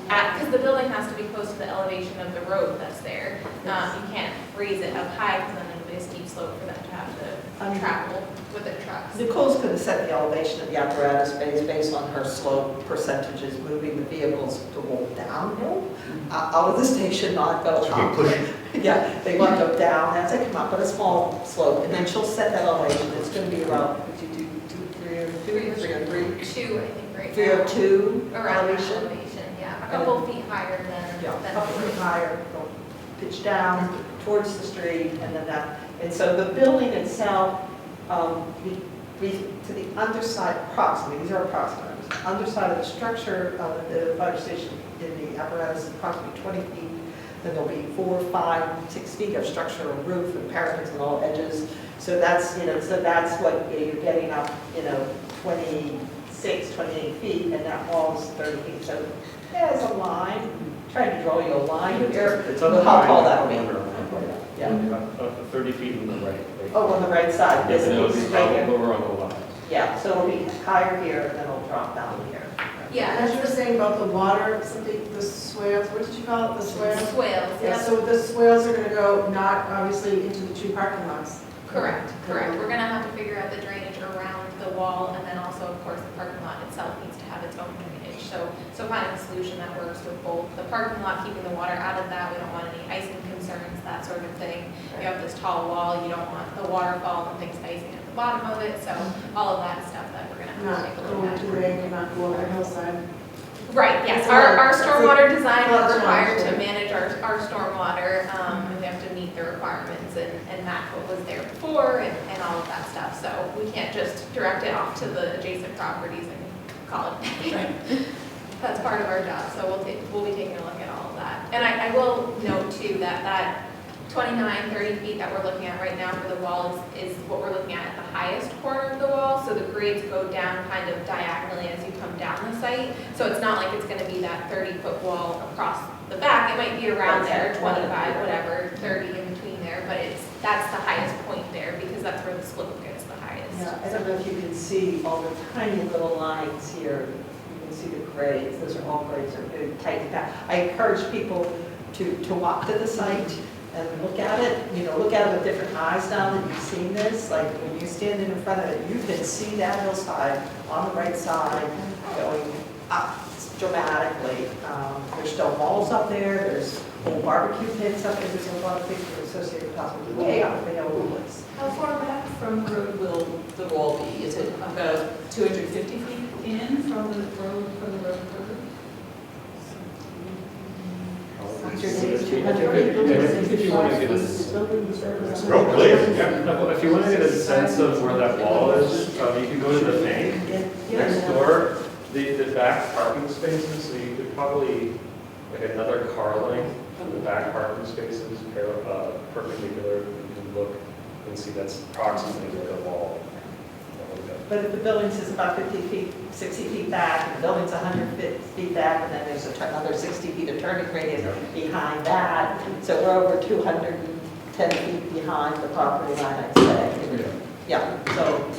because the building has to be close to the elevation of the road that's there. You can't raise it up high, because then it'll be a steep slope for them to have to travel with their trucks. Nicole's going to set the elevation of the apparatus base based on her slope percentages, moving the vehicles to roll downhill out of the station, not go up. Yeah, they want to go down as they come up, but a small slope, and then she'll set that elevation. It's going to be around 302, 2, I think, right now. 302 Around that elevation. elevation, yeah. A couple feet higher than. Yeah, a than couple feet higher. pitch down towards the street, and then that, and so the building itself, to the underside, approximately, these are approximate, underside of the structure of the fire station in the apparatus is approximately 20 feet. Then there'll be 4, 5, 6 feet of structural roof and parapets on all edges. So that's, so that's what you're getting up, 26, 28 feet, and that wall is 30 feet. So there's a line. Trying to draw you a line here. It's on the How right. tall that'll be. Yeah. 30 feet on the right. Oh, on the right side. Yeah, This and it'll is be right here. lower on the left. Yeah, so it'll be higher here, and then it'll drop down here. Yeah, and as you were saying about the water, something, the swales, what did you call it, the swales? Swales, Yeah, yeah. so the swales are gonna go not obviously into the 2 parking lots. Correct. We're gonna have to figure out the drainage around the wall, and then also, of course, the parking lot itself needs to have its own drainage. So finding a solution that works with both the parking lot, keeping the water out of that, we don't want any icing concerns, that sort of thing. You have this tall wall, you don't want the waterfall and things icing at the bottom of it, so all of that is stuff that we're gonna have to Not take a look going at. to the bank and not go over the hillside. Right, yes, It's a our lot- stormwater design it's a lot is required to challenging. manage our stormwater, and we have to meet the requirements and match what was there before and all of that stuff. So we can't just direct it off to the adjacent properties and call it. That's part of our job, so we'll be taking a look at all of that. And I will note too that 29, 30 feet that we're looking at right now for the wall is what we're looking at the highest corner of the wall. So the grades go down kind of diagonally as you come down the site. So it's not like it's going to be that 30-foot wall across the back. It might be around there, 25, whatever, 30 in between there. But that's the highest point there because that's where the slope gets the highest. Yeah, I don't know if you can see all the tiny little lines here. You can see the grades. Those are all grades that are very tight down. I encourage people to walk to the site and look at it, look at it with different eyes now that you've seen this. Like when you're standing in front of it, you can see that hillside on the right side going up dramatically. There's stone walls up there, there's old barbecue pits up there, there's a lot of things that are associated possibly way up the hill woods. How far back from the road will the wall be? Is it about 250 feet in from the road curve? If you want to get a, Go, please. if you want to get a sense of where that wall is, you can go to the bank next door, the back parking spaces, so you could probably, like another car length from the back parking spaces, perpendicular, you can look and see that's approximately where the wall. But if the building is about 50 feet, 60 feet back, and the building's 100 feet back, and then there's another 60 feet of turning radius behind that, so we're over 210 feet behind the property line, I'd say. Yeah, so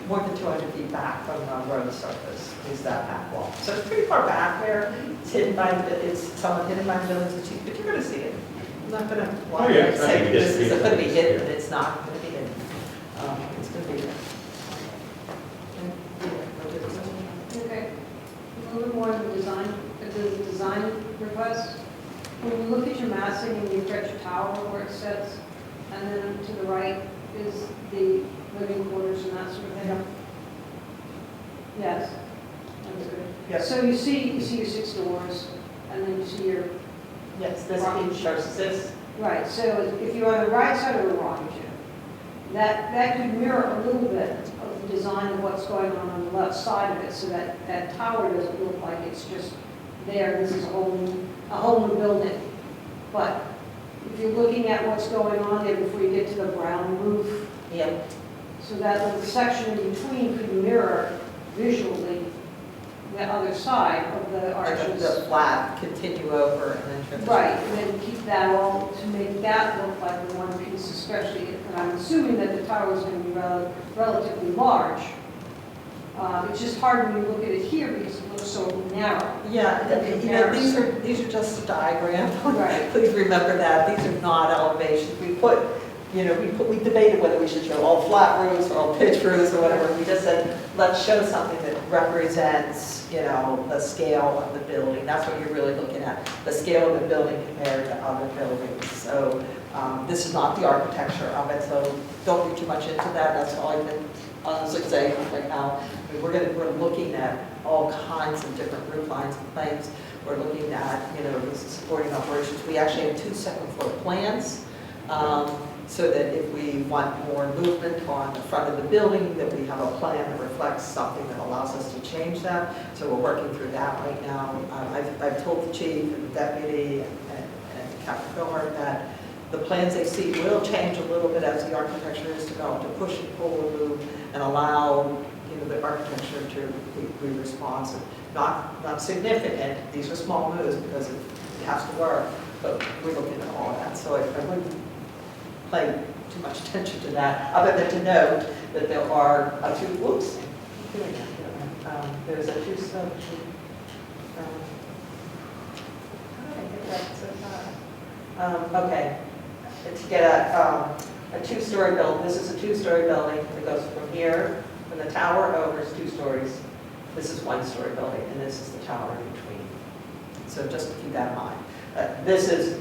more than 200 feet back from the road surface is that back wall. So it's pretty far back there. It's hidden by, it's somewhat hidden by the buildings, but you're going to see it. I'm not going to say this is going to be hidden. It's not going to be hidden. It's going to be there. Okay. A little more of the design request. When you look at your massing and you've got your tower where it sits, and then to the right is the living quarters and that sort of thing. Yes. That's good. Yes. So you see your 6 doors, and then you see your. Yes, this page shows this. Right, so if you're on the right side of the rock, that could mirror a little bit of the design of what's going on the left side of it, so that tower doesn't look like it's just there, this is a whole new building. But if you're looking at what's going on there before you get to the brown roof, so that little section in between could mirror visually the other side of the arches. The flat continue over and then transition. Right, and then keep that all, to make that look like the one piece, especially, and I'm assuming that the tower is going to be relatively large. It's just hard when you look at it here because it looks so narrow. Yeah, these are just a diagram. Right. Please remember that. These are not elevations. We debated whether we should show all flat roofs or all pitch roofs or whatever. We just said, let's show something that represents, the scale of the building. That's what you're really looking at, the scale of the building compared to other buildings. So this is not the architecture of it, so don't read too much into that. That's all I can honestly say right now. I mean, we're looking at all kinds of different roof lines and things. We're looking at, this is supporting operations. We actually have 2 second floor plans, so that if we want more movement on the front of the building, that we have a plan that reflects something that allows us to change that. So we're working through that right now. I've told the chief and the deputy and Captain Philhart that the plans they see will change a little bit as the architecture is developed, to push and pull and move and allow the architecture to be responsive. Not significant, these are small moves because it has to work, but we're looking at all of that. So I wouldn't pay too much attention to that, other than to note that there are there's a two-story. Okay, to get a 2-story building. This is a 2-story building that goes from here, from the tower over is 2 stories. This is 1-story building, and this is the tower in between. So just to keep that in mind. This is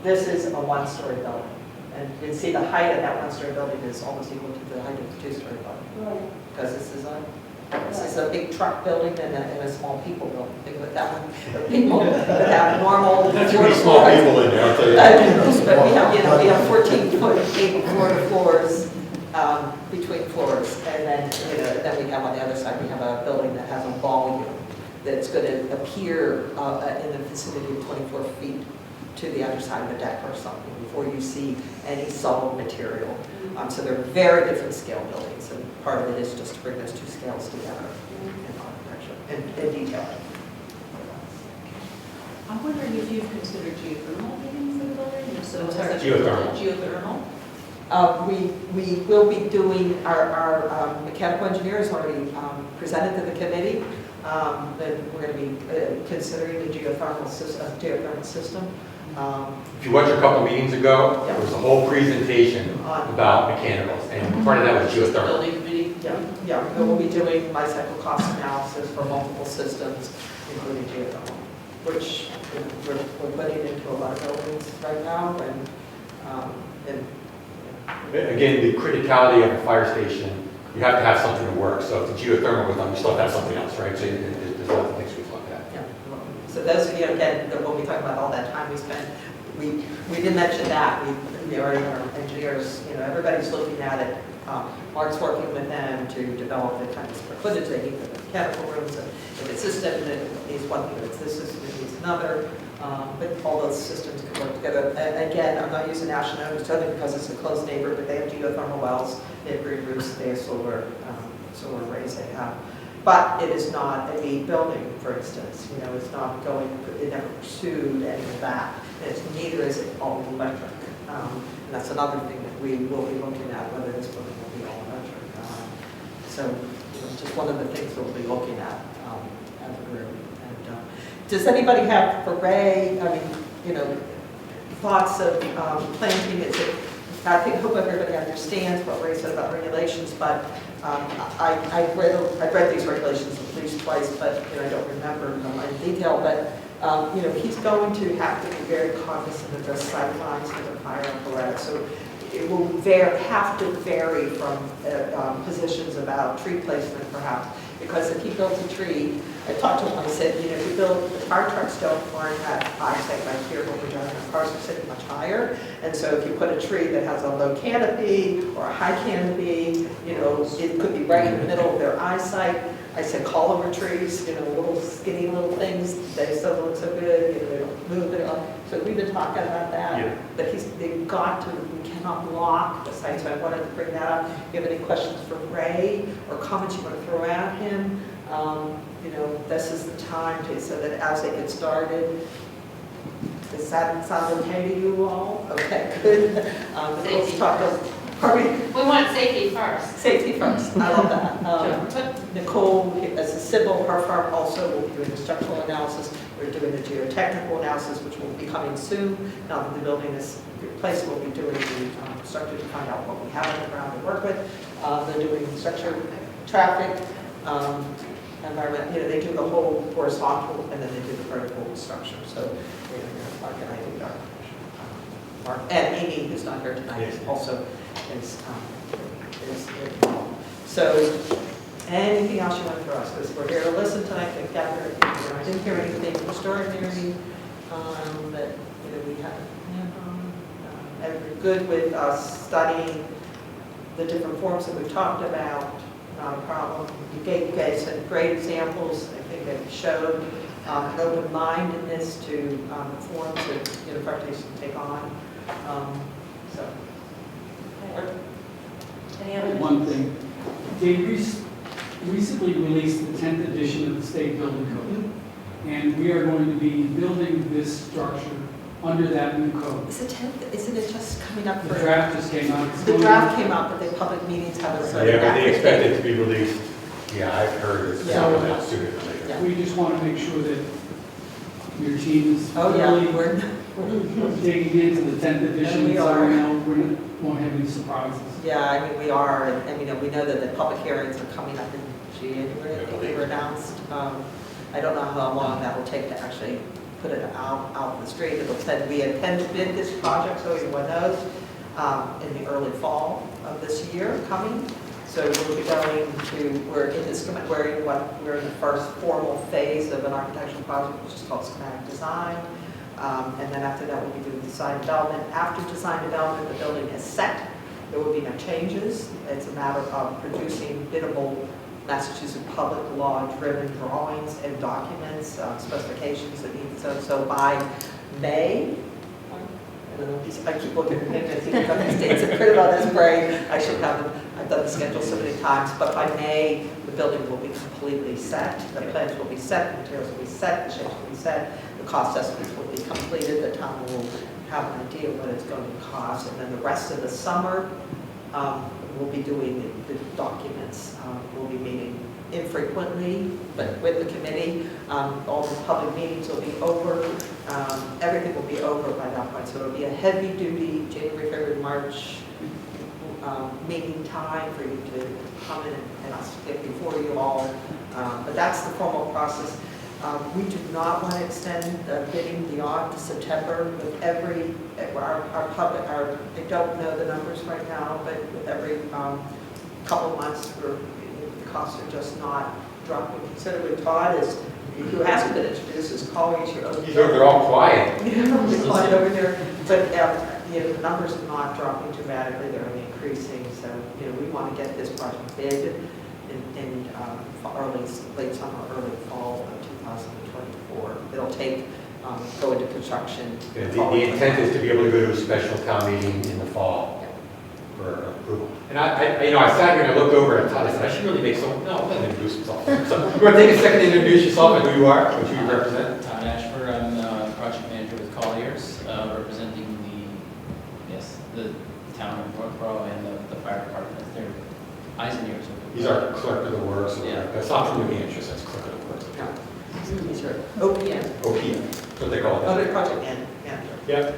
a 1-story building. And you can see the height of that 1-story building is almost equal to the height of the 2-story building. Right. Because this is a big truck building and a small people building. Think of it that way. People that have normal. Too many small people in there, I'll tell you that. But we have 14-foot floors between floors. And then we have on the other side, we have a building that has a volume that's going to appear in the vicinity of 24 feet to the other side of the deck or something before you see any solid material. So they're very different scale buildings, and part of it is just to bring those 2 scales together in architecture and detail. I'm wondering if you've considered geothermal heating for the building? If so, Sorry. Geothermal. We will be doing, our mechanical engineer has already presented to the committee that we're going to be considering the geothermal system. If you watched a couple meetings ago, there was a whole presentation about mechanicals, and part of that was geothermal. Building committee? Yeah, and we'll be doing life cycle cost analysis for multiple systems, including geothermal, which we're putting into a lot of buildings right now, and Again, the criticality of a fire station, you have to have something to work. So if the geothermal was done, you still have to have something else, right? So there's other things we look at. yeah. So those of you, again, that when we talk about all that time we spent, we didn't mention that. We already, our engineers, everybody's looking at it. Mark's working with them to develop the kind of square footage they need for the mechanical rooms, and if it's system that needs one thing, it's this system, it needs another. But all those systems can work together. And again, I'm not using Ashland only because it's a close neighbor, but they have geothermal wells, they have green roofs, they have solar arrays they have. But it is not a B building, for instance. It's not going, it never pursued any of that. And neither is it all electric. And that's another thing that we will be looking at, whether this building will be all electric. So it's just one of the things we'll be looking at as a group. And does anybody have, for Ray, thoughts of planting? I hope everybody understands what Ray said about regulations, but I've read these regulations at least twice, but I don't remember them in detail. But he's going to have to be very cognizant of the sight lines for the fire apparatus. So it will have to vary from positions about tree placement, perhaps, because if he builds a tree, I talked to him, I said, if you build, the fire trucks aren't at eyesight right here when we're driving, our cars are sitting much higher, and so if you put a tree that has a low canopy or a high canopy, it could be right in the middle of their eyesight. I said call-over trees, little skinny little things, they still look so good, they don't move it up. So we've been talking about that, Yeah. but we cannot block the site, so I wanted to bring that up. If you have any questions for Ray or comments you want to throw at him, this is the time so that as they get started, does that sound okay to you all? Okay, good. Let's talk about, We want safety first. Safety first, I love that. Nicole, as a civil, her firm also will be doing the structural analysis. We're doing the geotechnical analysis, which will be coming soon. Now that the building is replaced, we'll be doing the structure to find out what we have on the ground to work with. They're doing structure, traffic, environment. They do the whole horizontal, and then they do the vertical structure. So, Mark and I do that. Mark and Amy, who's not here tonight, also is involved. So Anything else you want to throw us? Because we're here to listen tonight, to gather, I didn't hear anything extraordinary that, we had and we're good with us studying the different forms that we talked about, not a problem. You gave some great examples, I think that showed an open-mindedness to the forms that universities can take on. So, Any other? One thing, they recently released the 10th edition of the state building code, and we are going to be building this structure under that new code. is it 10th? Isn't it just coming up The for? draft just came out. It's The going draft to- came out, but the public meetings haven't Yeah, started. but they expect it to be released. Yeah, I've heard it's Yeah. coming out sooner than later. Yeah. We just want to make sure that your team is Oh, yeah, really we're, digging into the 10th edition, we so are. we know we won't have any surprises. yeah, I mean, we are, and we know that the public hearings are coming up in January, I think they were announced. I don't know how long that will take to actually put it out in the street. It'll said we intend to bid this project, so everyone knows, in the early fall of this year coming. So we'll be going to, we're in the first formal phase of an architectural project, which is called schematic design. And then after that, we'll be doing design development. After design development, the building is set. There will be no changes. It's a matter of producing biddable Massachusetts public law-driven drawings and documents, specifications that need, so by May, I don't know, I keep looking at him, I think I've got these dates printed on his brain. I should have them, I've done the schedule so many times, but by May, the building will be completely set. The plans will be set, the materials will be set, the shapes will be set, the cost estimates will be completed, the town will have an idea of what it's going to cost, and then the rest of the summer, we'll be doing the documents. We'll be meeting infrequently, but with the committee. All the public meetings will be over. Everything will be over by that point. So it'll be a heavy-duty January, February, March meeting time for you to come in and us get before you all. But that's the formal process. We do not want to extend the bidding beyond to September with our public, I don't know the numbers right now, but with every couple of months, the costs are just not dropping considerably. Todd is, who hasn't been introduced, is calling your own. They're all quiet. They're quiet over there, but the numbers are not dropping dramatically, they're only increasing. So, we want to get this project bid in late summer, early fall of 2024. It'll take, go into construction. Yeah, the intent is to be able to go to a special town meeting in the fall for approval. And I sat here and I looked over and thought, I said, I should really make someone, no, let me introduce myself. So, you want to take a second to introduce yourself and who you are, what you represent? Todd Ashford, I'm project manager with Colliers, representing the town of Northborough and the fire department. They're eyes and ears. He's our clerk of the works. Yeah. That's not from New Hampshire, that's clerk of the works. These are OPM. OPM, that's what they call it. Other project manager. Yeah.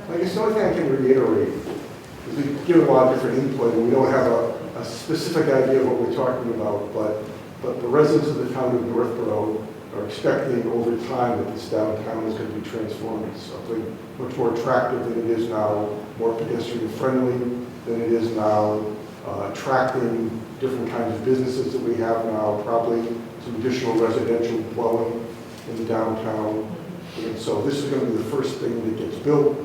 I guess the only thing I can reiterate is we've given a lot of different input, and we don't have a specific idea of what we're talking about, but the residents of the town of Northborough are expecting over time that this downtown is going to be transformed into something much more attractive than it is now, more pedestrian friendly than it is now, attracting different kinds of businesses that we have now, probably some additional residential dwelling in the downtown. And so this is going to be the first thing that gets built,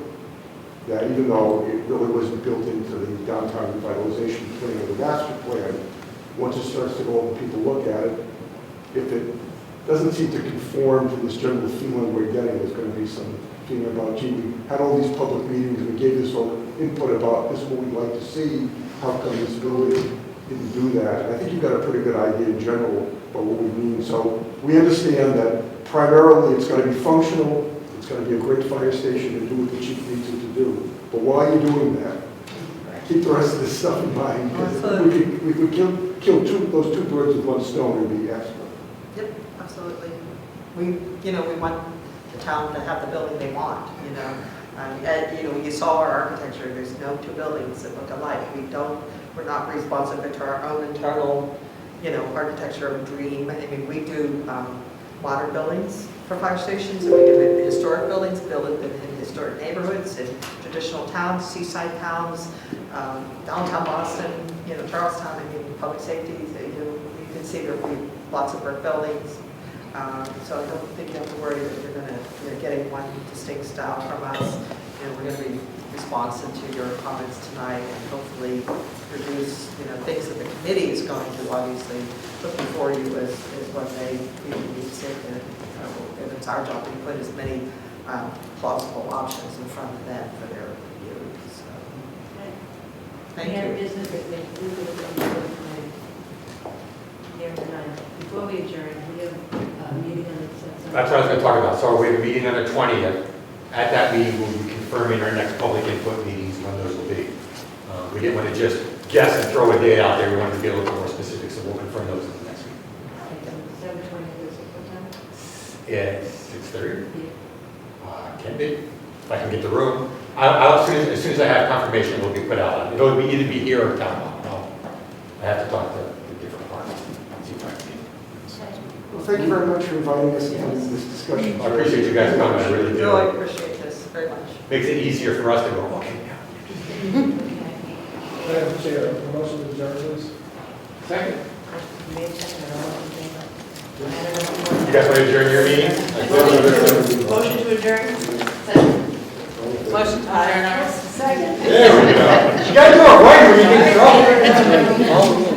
that even though it really wasn't built into the downtown revitalization plan or the master plan, once it starts to go up and people look at it, if it doesn't seem to conform to this general feeling we're getting, there's going to be some feeling about, gee, we had all these public meetings, and we gave this all input about this is what we'd like to see, how come this building didn't do that? And I think you've got a pretty good idea in general about what we mean. So we understand that primarily it's going to be functional, it's going to be a great fire station and do what the chief needs it to do. But while you're doing that, keep the rest of this stuff in mind, because we could kill those two birds with one stone and be excellent. Yep, absolutely. We want the town to have the building they want, you saw our architecture, there's no two buildings that look alike. We're not responsive to our own internal, architecture of dream. I mean, we do modern buildings for fire stations, and we do historic buildings, built in historic neighborhoods, in traditional towns, seaside towns, downtown Boston, Charlestown, public safety, you can see there'll be lots of brick buildings. So I don't think you have to worry that you're going to, getting one distinct style from us. We're going to be responsive to your comments tonight and hopefully produce, things that the committee is going to obviously put before you as what they really need to, and it's our job to put as many plausible options in front of them for their review. So, thank We have you. business that we will go tonight. Here tonight. Before we adjourn, we have a meeting on the. That's what I was going to talk about. So we have a meeting on the 20th. At that meeting, we'll be confirming our next public input meetings, when those will be. We didn't want to just guess and throw a date out there. We wanted to be a little bit more specific, so we'll confirm those in the next week. December 20th, what time? At 6:30? Can be, if I can get the room. As soon as I have confirmation, it will be put out. It'll either be here or town hall. I have to talk to the different parties. See if I can. Well, thank you very much for inviting us into this discussion. I appreciate you guys coming, I really do. I appreciate this very much. Makes it easier for us to go, okay, now. Madam Chair, a motion to adjourn, please. Second. May 2nd, all in favor? You guys want to adjourn your meeting? Motion to adjourn? Motion to adjourn. Second. There we go. You gotta do it right when you get in trouble.